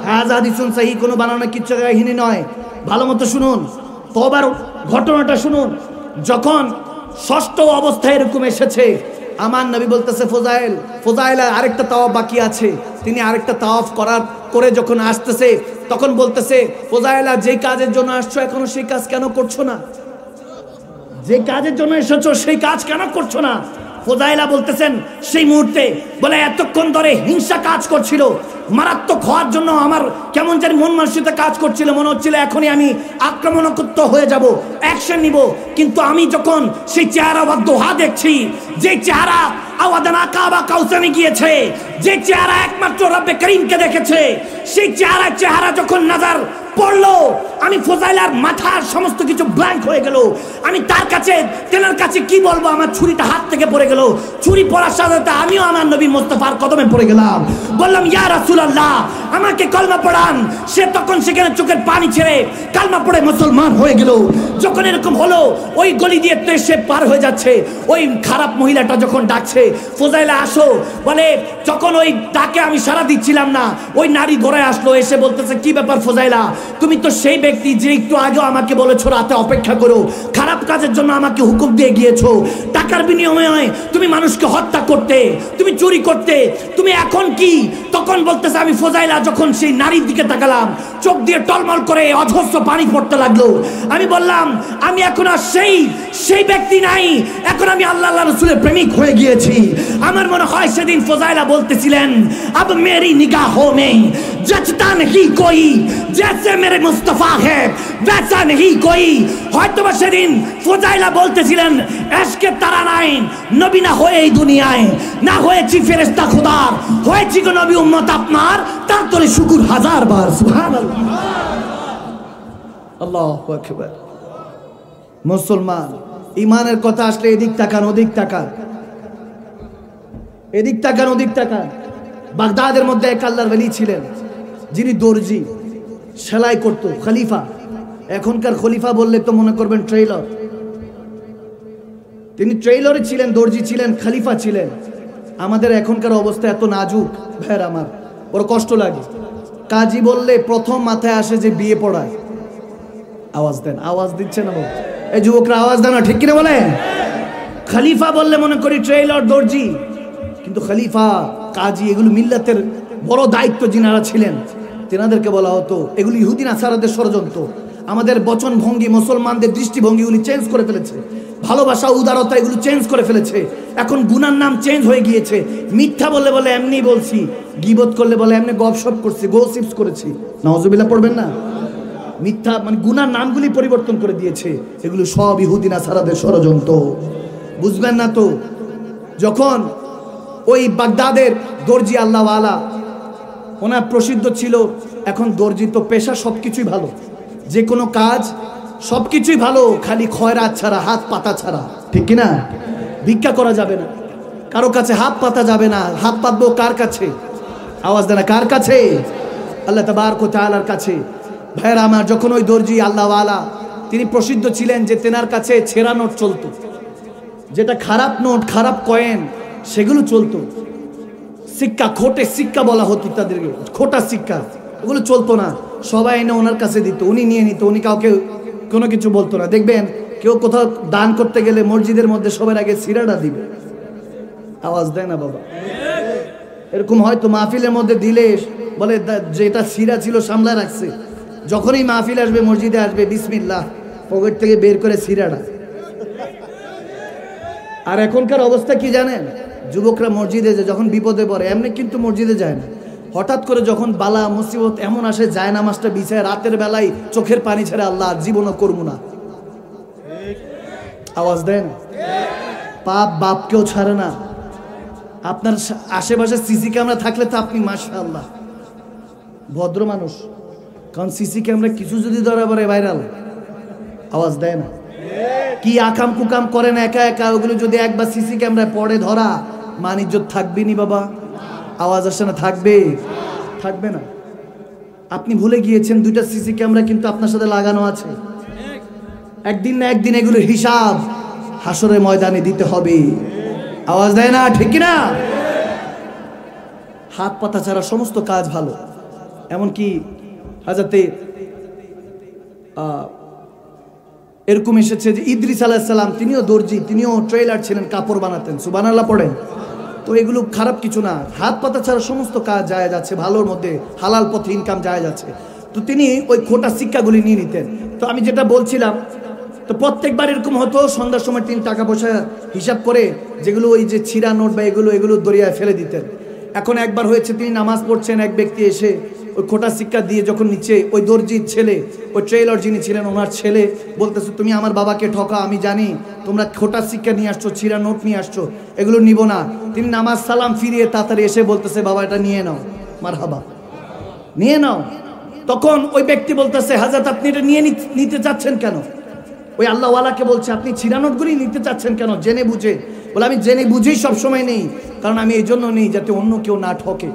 হাযা হাদিসুন সহিহ, কোনো বানানো কিচ্ছু কাহিনী নয়। ভালো মতো শুনুন, তওবার ঘটনাটা শুনুন। যখন ষষ্ঠ অবস্থায় এরকম এসেছে, আমার নবী বলতেছে ফোজাইল আরেকটা তাওয়াফ বাকি আছে। তিনি আরেকটা তাওয়াফ করে যখন আসতেছে তখন বলতেছে, ফোজাইলা যে কাজের জন্য আসছো এখনো সেই কাজ কেন করছো না? যে কাজের জন্য এসেছো সেই কাজ কেন করছো না? ফোজাইলা বলতেছেন সেই মুহূর্তে বলে এতক্ষণ ধরে হিংসা কাজ করছিল, মারাত্মক হওয়ার জন্য আমার কেমন জানি মন মানসিকতা কাজ করছিল, মনে হচ্ছিল এখনই আমি আক্রমণাত্মক হয়ে যাব, অ্যাকশন নিব। কিন্তু আমি যখন সেই চেহারা বা দোহা দেখছি, যে চেহারা আওয়াদানা কাবা কাউসানে গিয়েছে, যে চেহারা একমাত্র রব্বে করিমকে দেখেছে, সেই চেহারা যখন নজর পড়লো, আমি ফোজাইলার মাথার সমস্ত কিছু ব্ল্যাঙ্ক হয়ে গেল। আমি তেনার কাছে কি বলবো? আমার ছুরিটা হাত থেকে পড়ে গেল। ছুরি পড়ার সাথে সাথে আমিও আমার নবী মুস্তাফার কদমে পড়ে গেলাম। বললাম, ইয়া রাসূলুল্লাহ, আমাকে কলমা পড়ান। সে তখন সেখানে চোখের পানি ছেড়ে কলমা পড়ে মুসলমান হয়ে গেল। যখন এরকম হলো, ওই গলি দিয়ে তো সে পার হয়ে যাচ্ছে, ওই খারাপ মহিলাটা যখন ডাকছে, ফোজাইলা আসো বলে, যখন ওই ডাকে আমি সাড়া দিচ্ছিলাম না, ওই নারী ধরে আসলো, এসে বলতেছে, কি ব্যাপার ফোজাইলা, তুমি তো সেই ব্যক্তি যে একটু আগেও আমাকে বলেছো রাতে অপেক্ষা করো, খারাপ কাজের জন্য আমাকে হুকুম দিয়ে গিয়েছো, টাকার বিনিময়ে তুমি মানুষকে হত্যা করতে, তুমি চুরি করতে, তুমি এখন কি? তখন বলতেছে, আমি ফোজাইলা যখন সেই নারীর দিকে তাকালাম, চোখ দিয়ে টলমল করে অজস্র পানি পড়তে লাগলো। আমি বললাম, আমি এখন আর সেই ব্যক্তি নাই, এখন আমি আল্লাহ রাসূলের প্রেমিক হয়ে গিয়েছি। আমার মনে হয় সেদিন ফোজাইলা বলতেছিলেন, আব মেরি নিগাহো মে জচতা নেহি কোই, জैसे मेरे मुस्तफा है वैसा नहीं कोई। হয়তোবা সেদিন ফোজাইলা বলতেছিলেন, এশকে তারা নাই, নবী না হয়ে এই দুনিয়ায়, না হয়েছি ফেরেশতা খোদার, হয়েছি গো নবী উম্মত আপনার, তার তোরে শুকর হাজার বার। সুবহানাল্লাহ, আল্লাহু আকবার। মুসলমান, ইমানের কথা আসলে এদিক তাকান ওদিক তাকান, এদিক তাকান ওদিক তাকান। বাগদাদের মধ্যে এক আল্লাহর ওলি ছিলেন, যিনি দর্জি, সেলাই করত, খলিফা। এখনকার খলিফা বললে তো মনে করবেন ট্রেইলর। তিনি ট্রেইলরে ছিলেন, দর্জি ছিলেন, খলিফা ছিলেন। আমাদের এখনকার অবস্থা এত নাজুক, ভাইয়ের আমার, বড় কষ্ট লাগে। কাজী বললে প্রথম মাথায় আসে যে বিয়ে পড়ায়। আওয়াজ দেন, আওয়াজ দিচ্ছে না? এই যুবকরা আওয়াজ দেন না, ঠিক কিনা বলেন? খলিফা বললে মনে করি ট্রেইলর, দর্জি, কিন্তু খলিফা, কাজী, এগুলো মিল্লাতের বড় দায়িত্ব যিনারা ছিলেন, তেনাদেরকে বলা হতো এগুলো ইহুদি নাসারাদের ষড়যন্ত্র। আমাদের বচন ভঙ্গি, মুসলমানদের দৃষ্টিভঙ্গিগুলি চেঞ্জ করে ফেলেছে, ভালোবাসা, উদারতা এগুলো চেঞ্জ করে ফেলেছে। এখন গুনার নাম চেঞ্জ হয়ে গিয়েছে। মিথ্যা বললে বলে এমনি বলছি, গীবত করলে বলে এমনি গপসপ করছি, গোসিপস করেছি। নাউজুবিল্লাহ পড়বেন না? মিথ্যা মানে গুনার নামগুলি পরিবর্তন করে দিয়েছে। এগুলো সব ইহুদি নাসারাদের ষড়যন্ত্র, বুঝবেন না তো? যখন ওই বাগদাদের দর্জি আল্লাহওয়ালা, ওনার প্রসিদ্ধ ছিল। এখন দর্জি তো পেশা, সবকিছুই ভালো, যে কোনো কাজ সবকিছুই ভালো, খালি খয়রাত ছাড়া, হাত পাতা ছাড়া, ঠিক কিনা? ভিক্ষা করা যাবে না, কারো কাছে হাত পাতা যাবে না। হাত পাতবো কার কাছে? আওয়াজ দেনা, কার কাছে? আল্লাহ তাবারক ওয়া তাআলার কাছে। ভাইরা আমার, যখন ওই দর্জি আল্লাহওয়ালা, তিনি প্রসিদ্ধ ছিলেন যে তেনার কাছে ছেঁড়া নোট চলতো, যেটা খারাপ নোট, খারাপ কয়েন, সেগুলো চলতো। সিক্কা, খোটে সিক্কা বলা হতো তাদেরকে, খোটা সিক্কা, ওগুলো চলতো না। সবাই এনে ওনার কাছে দিত, উনি নিয়ে নিত, উনি কাউকে কোনো কিছু বলতো না। দেখবেন কেউ কোথাও দান করতে গেলে মসজিদের মধ্যে সবার আগে সিরাটা দিবে। আওয়াজ দেয় না বাবা? এরকম হয়তো মাহফিলের মধ্যে দিলে বলে যেটা সিরা ছিল সামলায় রাখছে, যখনই মাহফিল আসবে, মসজিদে আসবে, বিসমিল্লাহ, পকেট থেকে বের করে সিরাটা। আর এখনকার অবস্থা কি জানেন? যুবকরা মসজিদে যায় যখন বিপদে পড়ে, এমনি কিন্তু মসজিদে যায় না, হঠাৎ করে যখন বালা মুসিবত এমন আসে, যায় নামাজটা বিছায় রাতের বেলায় চোখের পানি ছেড়ে, আল্লাহ জীবনও করবো না। আওয়াজ দেন? পাপ বাপকেও ছাড়ে না। আপনার আশেপাশে সিসি ক্যামেরা থাকলে তো আপনি মাশাআল্লাহ ভদ্র মানুষ, কারণ সিসি ক্যামেরা কিছু যদি ধরা পড়ে ভাইরাল। আওয়াজ দেয় না? কি আকাম কুকাম করেন একা একা, ওগুলো যদি একবার সিসি ক্যামেরায় পড়ে ধরা, মান ইজ্জত থাকবে নি বাবা? আওয়াজ আসে না? থাকবে? থাকবে না। আপনি ভুলে গিয়েছেন দুইটা সিসি ক্যামেরা কিন্তু আপনার সাথে লাগানো আছে। একদিন না একদিন এগুলোর হিসাব হাসরের ময়দানে দিতে হবে। আওয়াজ দেয় না? ঠিক না? হাত পাতা ছাড়া সমস্ত কাজ ভালো। এমনকি হাজরতে এরকম এসেছে যে ইদ্রিস আলাইহিস সালাম তিনিও দর্জি, তিনিও ট্রেলার ছিলেন, কাপড় বানাতেন। সুবহানাল্লাহ পড়েন। তো এগুলো খারাপ কিছু না, হাত পাতা ছাড়া সমস্ত কাজ যায় যাচ্ছে, ভালোর মধ্যে হালাল পথে ইনকাম যায় যাচ্ছে। তো তিনি ওই খোটা শিক্ষাগুলি নিয়ে নিতেন। তো আমি যেটা বলছিলাম, তো প্রত্যেকবার এরকম হতো সন্ধ্যার সময় তিনি টাকা পয়সা হিসাব করে যেগুলো ওই যে ছিঁড়া নোট বা এগুলো দরিয়ায় ফেলে দিতেন। এখন একবার হয়েছে তিনি নামাজ পড়ছেন, এক ব্যক্তি এসে ওই খোটা শিক্ষা দিয়ে যখন নিচে ওই দর্জির ছেলে, ওই ট্রেলার যিনি ছিলেন ওনার ছেলে বলতেছে, তুমি আমার বাবাকে ঠকা, আমি জানি তোমরা খোটা শিক্ষা নিয়ে আসছো, ছিঁড়া নোট নিয়ে আসছো, এগুলো নিব না। তিনি নামাজ সালাম ফিরিয়ে তাড়াতাড়ি এসে বলতেছে, বাবা এটা নিয়ে নাও, মারহাবা, নিয়ে নাও। তখন ওই ব্যক্তি বলতেছে, হাজরত আপনি এটা নিতে চাচ্ছেন কেন? ওই আল্লাহওয়ালাকে বলছে, আপনি ছিঁড়া নোটগুলি নিতে চাচ্ছেন কেন? জেনে বুঝে। বলে, আমি জেনে বুঝেই সবসময় নেই, কারণ আমি এই জন্য নেই যাতে অন্য কেউ না ঠকে।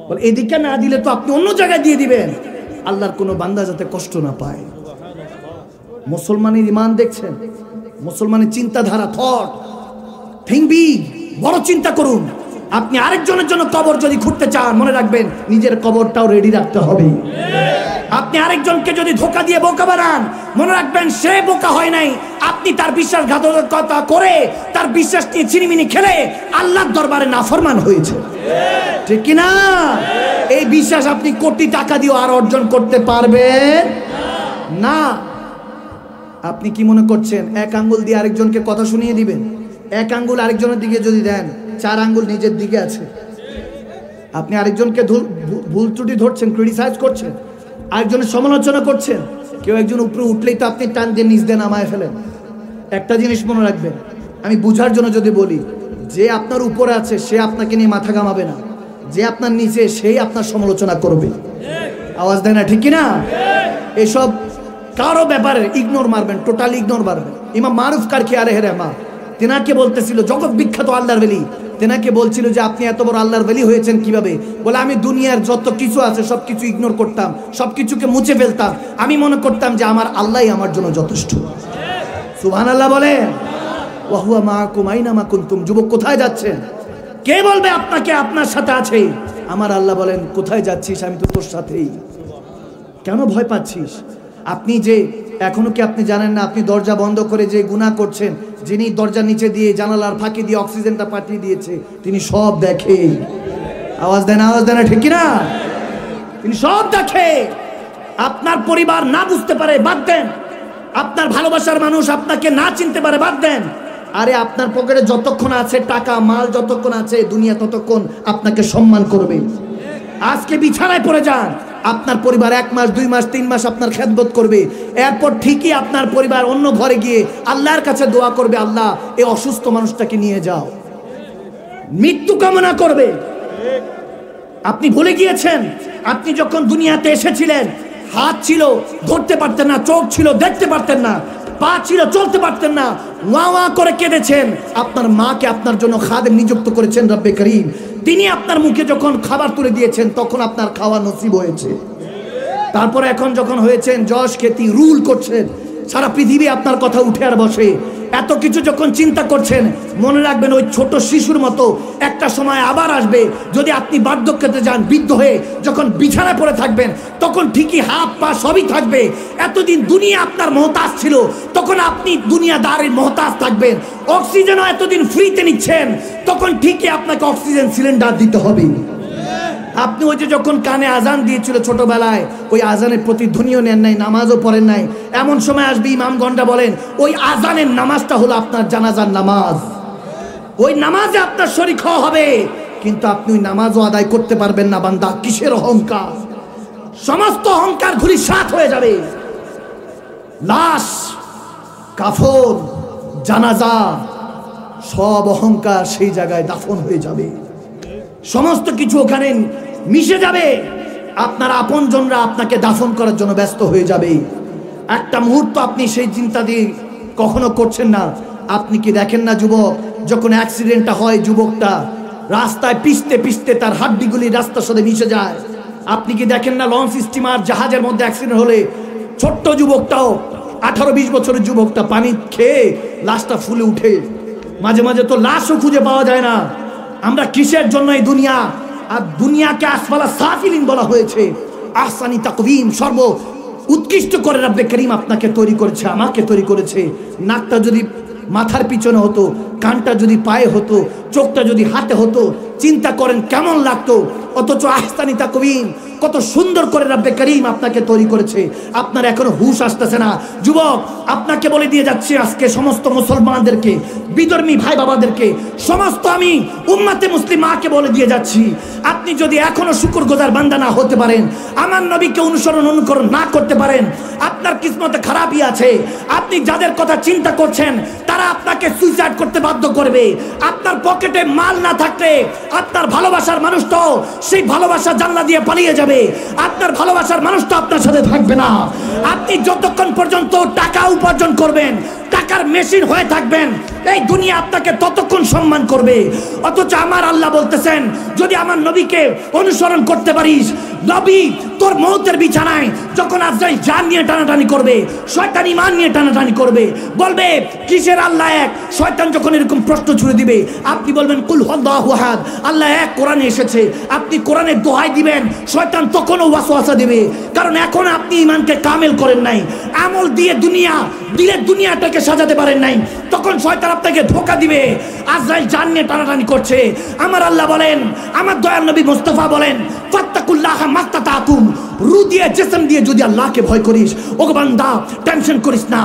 বলে, এদিকে না দিলে তো আপনি অন্য জায়গায় দিয়ে দিবেন, আল্লাহর কোনো বান্দা যাতে কষ্ট না পায়। মুসলমানের ইমান দেখছেন, মুসলমানের চিন্তাধারা, থট, থিঙ্ক বিগ, বড় চিন্তা করুন। আপনি আরেকজনের জন্য কবর যদি খুঁড়তে চান, মনে রাখবেন নিজের কবরটাও রেডি রাখতে হবে। আপনি আরেকজনকে যদি ধোঁকা দিয়ে বোকা বানান, মনে রাখবেন সে বোকা হয় নাই, আপনি তার বিশ্বাসঘাতকতা করে তার বিশ্বাস নিয়ে চিনিমিনি খেলে আল্লাহর দরবারে নাফরমান হয়েছে, ঠিক কি না? এই বিশ্বাস আপনি কোটি টাকা দিয়ে আর অর্জন করতে পারবেন না। আপনি কি মনে করছেন এক আঙ্গুল দিয়ে আরেকজনকে কথা শুনিয়ে দিবেন? এক আঙ্গুল আরেকজনের দিকে যদি দেন, 4 আঙ্গুল নিজের দিকে আছে। আপনি আরেকজনকে ভুল ত্রুটি ধরছেন, ক্রিটিসাইজ করছেন, আরেকজনের সমালোচনা করছেন। কেউ একজন উপরে উঠলেই তো আপনি টান দিয়ে নিচ দিয়ে নামায় ফেলেন। একটা জিনিস মনে রাখবেন, আমি বুঝার জন্য যদি বলি, যে আপনার উপরে আছে সে আপনাকে নিয়ে মাথা ঘামাবে না, যে আপনার নিচে সেই আপনার সমালোচনা করবে। আওয়াজ দেয় না, ঠিক কিনা? এসব কারো ব্যাপারে ইগনোর মারবেন, টোটাল ইগনোর মারবেন। ইমাম মারুফ কারখি আলাইহি রাহমা, তেনাকে বলতেছিল, জগৎ বিখ্যাত আল্লাহর ওলি, তেনাকে বলছিল যে আপনি এত বড় আল্লাহর ওলি হয়েছেন কিভাবে? বলে, আমি দুনিয়ার যত কিছু আছে সব কিছু ইগনোর করতাম, সব কিছুকে মুছে ফেলতাম। আমি মনে করতাম যে আমার আল্লাহই আমার জন্য যথেষ্ট। সুবহানাল্লাহ বলেন। ওয়া হুয়া মাআকুম আইনামা কুনতুম। যুবক, কোথায় যাচ্ছেন? কে বলবে আপনাকে আপনার সাথে আছে? আমার আল্লাহ বলেন, কোথায় যাচ্ছিস? আমি তো তোর সাথেই। কেন ভয় পাচ্ছিস? আপনি যে এখনো কি আপনি জানেন না, আপনি দরজা বন্ধ করে যে গুনাহ করছেন, যিনি দরজার নিচে দিয়ে জানালার ফাঁকি দিয়ে অক্সিজেনটা পাঠিয়ে দিয়েছে, তিনি সব দেখে। আওয়াজ দেন, আওয়াজ দেন, ঠিক কি না? তিনি সব দেখে। আপনার পরিবার না বুঝতে পারে, বাদ দেন। আপনার ভালোবাসার মানুষ আপনাকে না চিনতে পারে, বাদ দেন। আরে আপনার পকেটে যতক্ষণ আছে টাকা মাল, যতক্ষণ আছে দুনিয়া, ততক্ষণ আপনাকে সম্মান করবে। আজকে বিছানায় পড়ে যান, আপনার পরিবার 1 মাস 2 মাস 3 মাস আপনার খেদমত করবে। এরপর ঠিকই আপনার পরিবার অন্য ঘরে গিয়ে আল্লাহর কাছে দোয়া করবে, আল্লাহ এই অসুস্থ মানুষটাকে নিয়ে যাও, মৃত্যু কামনা করবে। আপনি ভুলে গিয়েছেন, আপনি যখন দুনিয়াতে এসেছিলেন, হাত ছিল ধরতে পারতেন না, চোখ ছিল দেখতে পারতেন না, পা ছিল চলতে পারতেন না, ওয়া ওয়া করে কেঁদেছেন। আপনার মাকে আপনার জন্য খাদেম নিযুক্ত করেছেন রব্বে করিম। তিনি আপনার মুখে যখন খাবার তুলে দিয়েছেন, তখন আপনার খাওয়া নসিব হয়েছে। তারপরে এখন যখন হয়েছেন যশ খ্যাতি, রুল করছেন, সারা পৃথিবী আপনার কথা উঠে আর বসে। এত কিছু যখন চিন্তা করছেন, মনে রাখবেন ওই ছোট শিশুর মতো একটা সময় আবার আসবে। যদি আপনি বার্ধক্যতে যান, বৃদ্ধ হয়ে যখন বিছানায় পড়ে থাকবেন, তখন ঠিকই হাত পা সবই থাকবে। এতদিন দুনিয়া আপনার মহতাজ ছিল, তখন আপনি দুনিয়াদারের মহতাজ থাকবেন। অক্সিজেনও এতদিন ফ্রিতে নিচ্ছেন, তখন ঠিকই আপনাকে অক্সিজেন সিলিন্ডার দিতে হবে। আপনি ওই যে যখন কানে আজান দিয়েছিল ছোটবেলায়, ওই আজানের প্রতিধ্বনিও নেন নাই, নামাজও পড়েন নাই। এমন সময় আসবে ইমামগণরা বলেন, ওই আজানের নামাজটা হলো আপনার জানাজার নামাজ। ওই নামাজে আপনার শরীক হওয়া হবে, কিন্তু আপনি ওই নামাজও আদায় করতে পারবেন না। বান্দা, কিসের অহংকার! সমস্ত অহংকার ধূলিসাৎ হয়ে যাবে। লাশ, কাফন, জানাজা, সব অহংকার সেই জায়গায় দাফন হয়ে যাবে। সমস্ত কিছু ওখানে মিশে যাবে। আপনার আপনজনরা আপনাকে দাফন করার জন্য ব্যস্ত হয়ে যাবে। একটা মুহূর্ত আপনি সেই চিন্তা দিয়ে কখনো করছেন না। আপনি কি দেখেন না, যুবক যখন অ্যাক্সিডেন্টটা হয়, যুবকটা রাস্তায় পিছতে পিছতে তার হাড্ডিগুলি রাস্তার সাথে মিশে যায়। আপনি কি দেখেন না, লঞ্চ, স্টিমার, জাহাজের মধ্যে অ্যাক্সিডেন্ট হলে ছোট্ট যুবকটাও, 18-20 বছরের যুবকটা পানি খেয়ে লাশটা ফুলে উঠে। মাঝে মাঝে তো লাশও খুঁজে পাওয়া যায় না। আমরা কিসের জন্য এই দুনিয়া? আর দুনিয়াকে আসফালা সাফিলিন বলা হয়েছে। আহসানি তাকওয়িম, উৎকৃষ্ট করে রব্বে করিম আপনাকে তৈরি করেছে, আমাকে তৈরি করেছে। নাকটা যদি মাথার পিছনে হতো, কানটা যদি পায়ে হতো, চোখটা যদি হাতে হতো, চিন্তা করেন কেমন লাগতো। অথচ আহসানি তাকওয়িম, কত সুন্দর করে রব্বে করিম আপনাকে তৈরি করেছে। আপনার এখনো হুঁশ আসতেছে না। যুবক, আপনাকে বলে দিয়ে যাচ্ছি আজকে সমস্ত মুসলমানদেরকে, বিধর্মী ভাই বাবাদেরকে, সমস্ত আমি উম্মাতে মুসলিমাকে বলে দিয়ে যাচ্ছি, আপনি যদি এখনো শুকরগুজার বান্দা না হতে পারেন, আমার নবীকে অনুকরণ না করতে পারেন, আপনার কিসমতে খারাপই আছে। আপনি যাদের কথা চিন্তা করছেন তারা আপনাকে সুইসাইড করতে বাধ্য করবে। আপনার পকেটে মাল না থাকলে আপনার ভালোবাসার মানুষটা সেই ভালোবাসা জানলা দিয়ে পালিয়ে যাবে। আপনার ভালোবাসার মানুষটা আপনার সাথে থাকবে না। আপনি যতক্ষণ পর্যন্ত টাকা উপার্জন করবেন, টাকার মেশিন হয়ে থাকবেন, এই দুনিয়া আপনাকে ততক্ষণ সম্মান করবে। অথচ আমার আল্লাহ বলতেছেন, যদি আমার নবীকে অনুসরণ করতে পারিস, নবী তোর মৌতের বিছানায় যখন আজরাইল জান নিয়ে টানাটানি করবে, শয়তান ঈমান নিয়ে টানাটানি করবে, বলবে কিসের আল্লাহ এক, শয়তান যখন এরকম প্রশ্ন ছুড়ে দিবে, আপনি বলবেন কুল হুয়াল্লাহু আহাদ, আল্লাহ এক, কোরআনে এসেছে। আপনি কোরআনের দোহাই দিবেন, শয়তান তখনও ওয়াসওয়াসা দিবে, কারণ এখন আপনি ঈমানকে কামেল করেন নাই, আমল দিয়ে দুনিয়াটাকে সাজাতে পারেন নাই। তখন শয়তান আপনাকে ধোঁকা দিবে। আজরাইল জান নিয়ে টানাটানি করছে। আমার আল্লাহ বলেন, আমার দয়াল নবী মুস্তাফা বলেন, ফাত্তাকুল্লাহ মাস্তাতাতুম, রু দিয়ে জিসম দিয়ে যদি আল্লাহকে ভয় করিস, ও বান্দা টেনশন করিস না,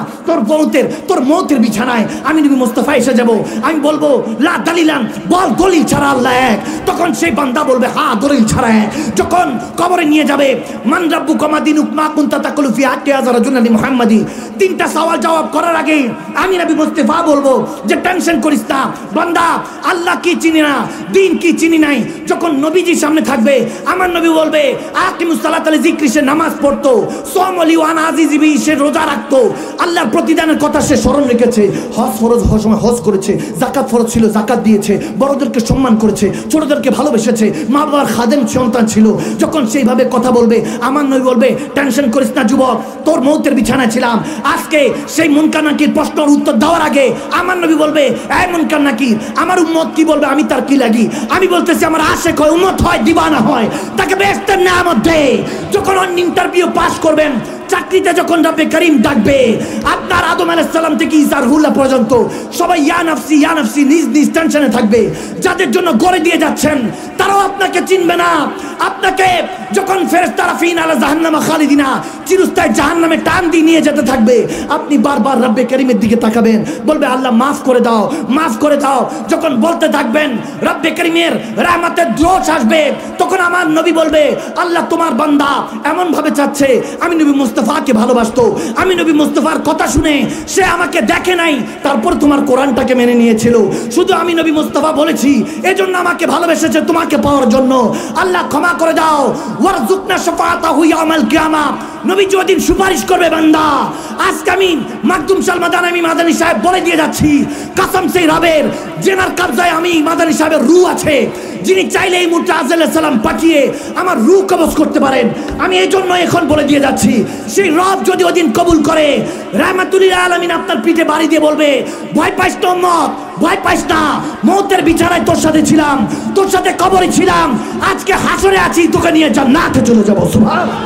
তোর মৌতের বিছানায় আমি নবী মুস্তাফা এসে যাব। আমি বলবো লা দালিলান, বল দলিল ছাড়া আল্লাহ এক। তখন সেই বান্দা বলবে হ্যাঁ দলিল ছাড়া এক। যখন কবরে নিয়ে যাবে, মান রাব্বুকা মা দিনুক মা কুনতা তাকুলু ফি হাক্কি হাযা রাজুলানি মুহাম্মাদি, তিনটা সওয়াল জবাব করার আগে আমি নবী মুস্তাফা বলবো যে টেনশন করিস না বান্দা, আল্লাহ কি চিনি না, দিন কি চিনি নাই। যখন নবীজির সামনে থাকবে, আমার নবী বলবে আকিমুস সালাতা লিযিকরি, সে নামাজ পড়তো, সোম ওয়ালি ওয়ান আজিজি বি, সে রোজা রাখতো, আল্লাহর প্রতিদানের কথা সে স্মরণ রেখেছে, হজ ফরজ হওয়ার সময় হজ করেছে, যাকাত ফরজ ছিল যাকাত দিয়েছে, বড়দেরকে সম্মান করেছে, ছোটদেরকে ভালোবেসেছে, মা বাবার খাদেম সন্তান ছিল। যখন সেইভাবে কথা বলবে, আমার নবী বলবে টেনশন করিস না যুবক, তোর মৌতের বিছানায় ছিলাম। আজকে সেই মুনকার নাকির প্রশ্নের উত্তর দেওয়ার আগে আমার নবী বলবে, এই মুনকার নাকির, আমার উম্মত কি বলবে, আমি তার কি লাগি? আমি বলতেছি আমার আশেক হয়, উম্মত হয়, দিবানা হয়, তাকে বেহেশতের নেয়ামত দে। যখন ইন্টারভিউ পাস করবেন, চাকরিতে যখন রব্বে করিম ডাকবে, আপনার আদম আলাইহিস সালাম থেকে ঈসা রুহুল্লাহ পর্যন্ত সবাই ইয়া নাফসি নিজ নিজ টেনশনে থাকবে। যাদের জন্য গড়ে দিয়ে যাচ্ছেন তারাও আপনাকে চিনবে না। আপনাকে যখন ফেরেশতারা ফিন আলা জাহান্নামা খালিদিনা, চিরস্থায়ী জাহান্নামে টান দিয়ে নিয়ে যেতে থাকবে, আপনি বারবার রব্বে করিমের দিকে তাকাবেন, বলবে আল্লাহ মাফ করে দাও, মাফ করে দাও। যখন বলতে থাকবেন রব্বে করিমের রহমতের জোশ আসবে, তখন আমার নবী বলবে আল্লাহ তোমার বান্দা এমন ভাবে চাচ্ছে, আমি নবী মুস্তাফাকে ভালোবাসতো, আমি নবী মুস্তাফার কথা শুনে সে আমাকে দেখে নাই, তারপর তোমার কোরআনটাকে মেনে নিয়েছিল, শুধু আমি নবী মুস্তাফা বলেছি এজন্য আমাকে ভালোবেসেছে তোমাকে পাওয়ার জন্য। আল্লাহ ক্ষমা করে দাও। ওয়ারজুকনা শাফাআতাহু ইয়াউমাল কিয়ামা, নবী যেদিন সুপারিশ করবে বান্দা, আজকে আমি মাকদুম শাহ মাদানী মাদানী সাহেব বলে দিয়ে যাচ্ছি, কসম সেই রবের জেনার কবজায় আমি মাদানী সাহেবের রূহ আছে, যিনি চাইলে এই মুহূর্তে আজরাইল আলাইহিস সালাম পাঠিয়ে আমার রূহ কবজ করতে পারেন। আমি এই জন্য এখন বলে দিয়ে যাচ্ছি, সেই রব যদি ওদিন কবুল করে, রাহমাতুল লিল আলামিন আপনার পিঠে বাড়ি দিয়ে বলবে ভয় পাইস না উম্মত, ভয় পাইস না, মৌতের বিছানায় তোর সাথে ছিলাম, তোর সাথে কবরে ছিলাম, আজকে হাসরে আছি, তোকে নিয়ে জান্নাতে চলে যাবো। সুবহানাল্লাহ।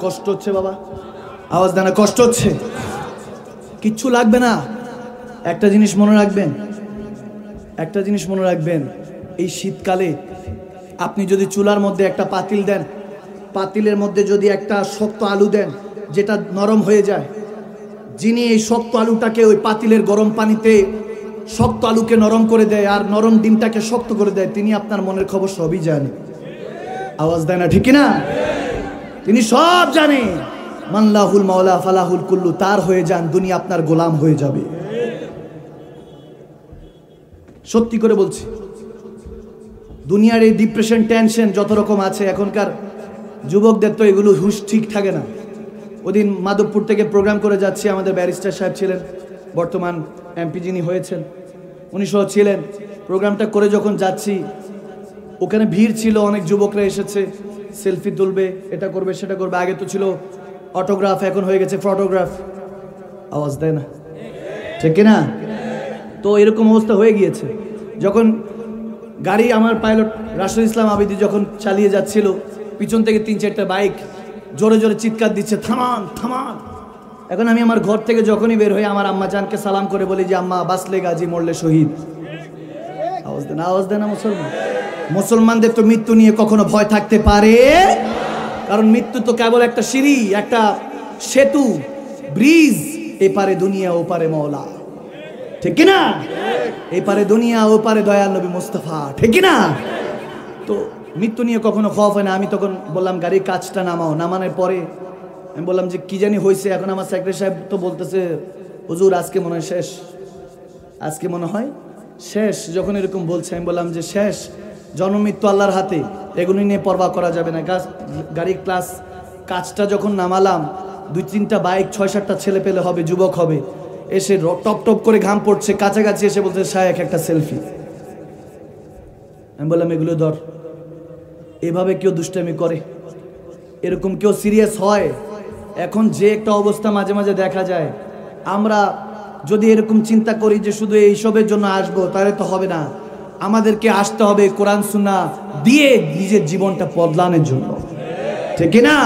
কষ্ট হচ্ছে বাবা, আওয়াজ দেনা, কষ্ট হচ্ছে, কিচ্ছু লাগবে না। একটা জিনিস মনে রাখবেন, এই শীতকালে আপনি যদি চুলার মধ্যে একটা পাতিল দেন, পাতিলের মধ্যে যদি একটা শক্ত আলু দেন যেটা নরম হয়ে যায়, যিনি এই শক্ত আলুটাকে ওই পাতিলের গরম পানিতে শক্ত আলুকে নরম করে দেয় আর নরম ডিমটাকে শক্ত করে দেয়, তিনি আপনার মনের খবর সবই জানে। আওয়াজ দেয় না, ঠিক না? তিনি সব জানে। মানলাহুল মাওলা ফালাহুল কুল্লু, তার হয়ে যান, দুনিয়া আপনার গোলাম হয়ে যাবে। সত্যি করে বলছি, দুনিয়ার এই ডিপ্রেশন, টেনশন যত রকম আছে, এখনকার যুবকদের তো এগুলো হুঁশ ঠিক থাকে না। ওদিন মাধবপুর থেকে প্রোগ্রাম করে যাচ্ছি, আমাদের ব্যারিস্টার সাহেব ছিলেন, বর্তমান এমপি যিনি হয়েছেন, উনি সহ ছিলেন। প্রোগ্রামটা করে যখন যাচ্ছি, ওখানে ভিড় ছিল, অনেক যুবকরা এসেছে, সেলফি তুলবে, এটা করবে সেটা করবে। আগে তো ছিল অটোগ্রাফ, এখন হয়ে গেছে ফটোগ্রাফ। আওয়াজ দেয় না, ঠিক কিনা? তো এরকম অবস্থা হয়ে গিয়েছে। যখন গাড়ি আমার পাইলট রাশিদুল ইসলাম আবিদি যখন চালিয়ে যাচ্ছিল, পিছন থেকে 3-4টা বাইক জোরে জোরে চিৎকার দিচ্ছে, থামান থামান। এখন আমি আমার ঘর থেকে যখনই বের হই আমার আম্মা জানকে সালাম করে বলি যে আম্মা বাঁচলে গাজী, মরলে শহীদ। আওয়াজ দেন, আওয়াজ দেন না মুসলমান। মুসলমানদের তো মৃত্যু নিয়ে কখনো ভয় থাকতে পারে, কারণ মৃত্যু তো কেবল একটা সিঁড়ি, একটা সেতু, ব্রিজ। এপারে দুনিয়া ওপারে মওলা, ঠিক কিনা? এপারে দুনিয়া ওপারে দয়াল নবী মুস্তাফা, ঠিক কিনা? তো মৃত্যু নিয়ে কখনো খৌফ হয় না। আমি তখন বললাম গাড়ির কাজটা নামাও। নামানোর পরে আমি বললাম যে কি জানি হয়েছে। এখন আমার সেক্রেটারি সাহেব তো বলতেছে হুজুর আজকে মনে হয় শেষ, আজকে মনে হয় শেষ। যখন এরকম বলছে আমি বললাম যে শেষ, জন্ম মৃত্যু আল্লাহর হাতে, এগুলি নিয়ে পরোয়া করা যাবে না। গাড়ির ক্লাস কাজটা যখন নামালাম, 2-3টা বাইক, 6-7টা ছেলে পেলে হবে, যুবক হবে, এসে টপ টপ করে ঘাম পড়ছে, কাছাকাছি এসে বলছে শায়েখ একটা সেলফি। আমি বললাম এগুলো ধর। এভাবে কেউ দুষ্টামি করে? এরকম কেউ সিরিয়াস হয়? এখন যে একটা অবস্থা মাঝে মাঝে দেখা যায়, আমরা যদি এরকম চিন্তা করি যে শুধু এইসবের জন্য আসবো, তাহলে তো হবে না। আমাদেরকে আসতে হবে কোরআন সুন্নাহ দিয়ে নিজের জীবনটা বদলানোর জন্য, ঠিক না?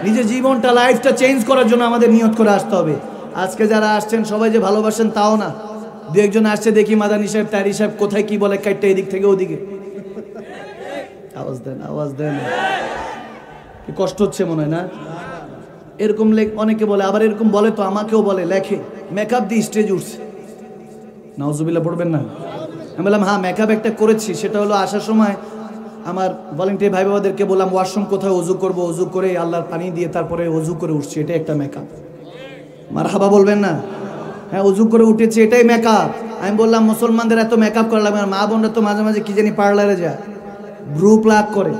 নিজের জীবনটা, লাইফটা চেঞ্জ করার জন্য আমাদের নিয়ত করে আসতে হবে। আজকে যারা আসছেন সবাই যে ভালোবাসেন তাও না। 2-1 জন আসছে দেখি মাদানী সাহেব, তারি সাহেব কোথায় কি বলে, কাইটটা এদিক থেকে ওদিকে। আওয়াজ দেন, আওয়াজ দেন। কষ্ট হচ্ছে মনে হয় না? এরকম অনেকে বলে, আবার এরকম বলে তো আমাকেও বলে, লেখে মেকআপ দিয়ে স্টেজ উঠছে। নাউজুবিল্লাহ পড়বেন না? আমি বললাম হ্যাঁ মেকআপ একটা করেছি, সেটা হলো আসার সময় আমার ভলেন্টিয়ার ভাই বাবাদেরকে বললাম ওয়াশরুম কোথায় অজু করবো, অজু করে আল্লাহর পানি দিয়ে তারপরে অজু করে উঠছি, এটা একটা মেকআপ। মারহাবা বলবেন না? হ্যাঁ অজু করে উঠেছি, এটাই মেকআপ। আমি বললাম মুসলমানদের এত মেকআপ করলাম, আর মা বোনরা তো মাঝে মাঝে কি জানি পার্লারে যায়, ভ্রু প্লাগ করে,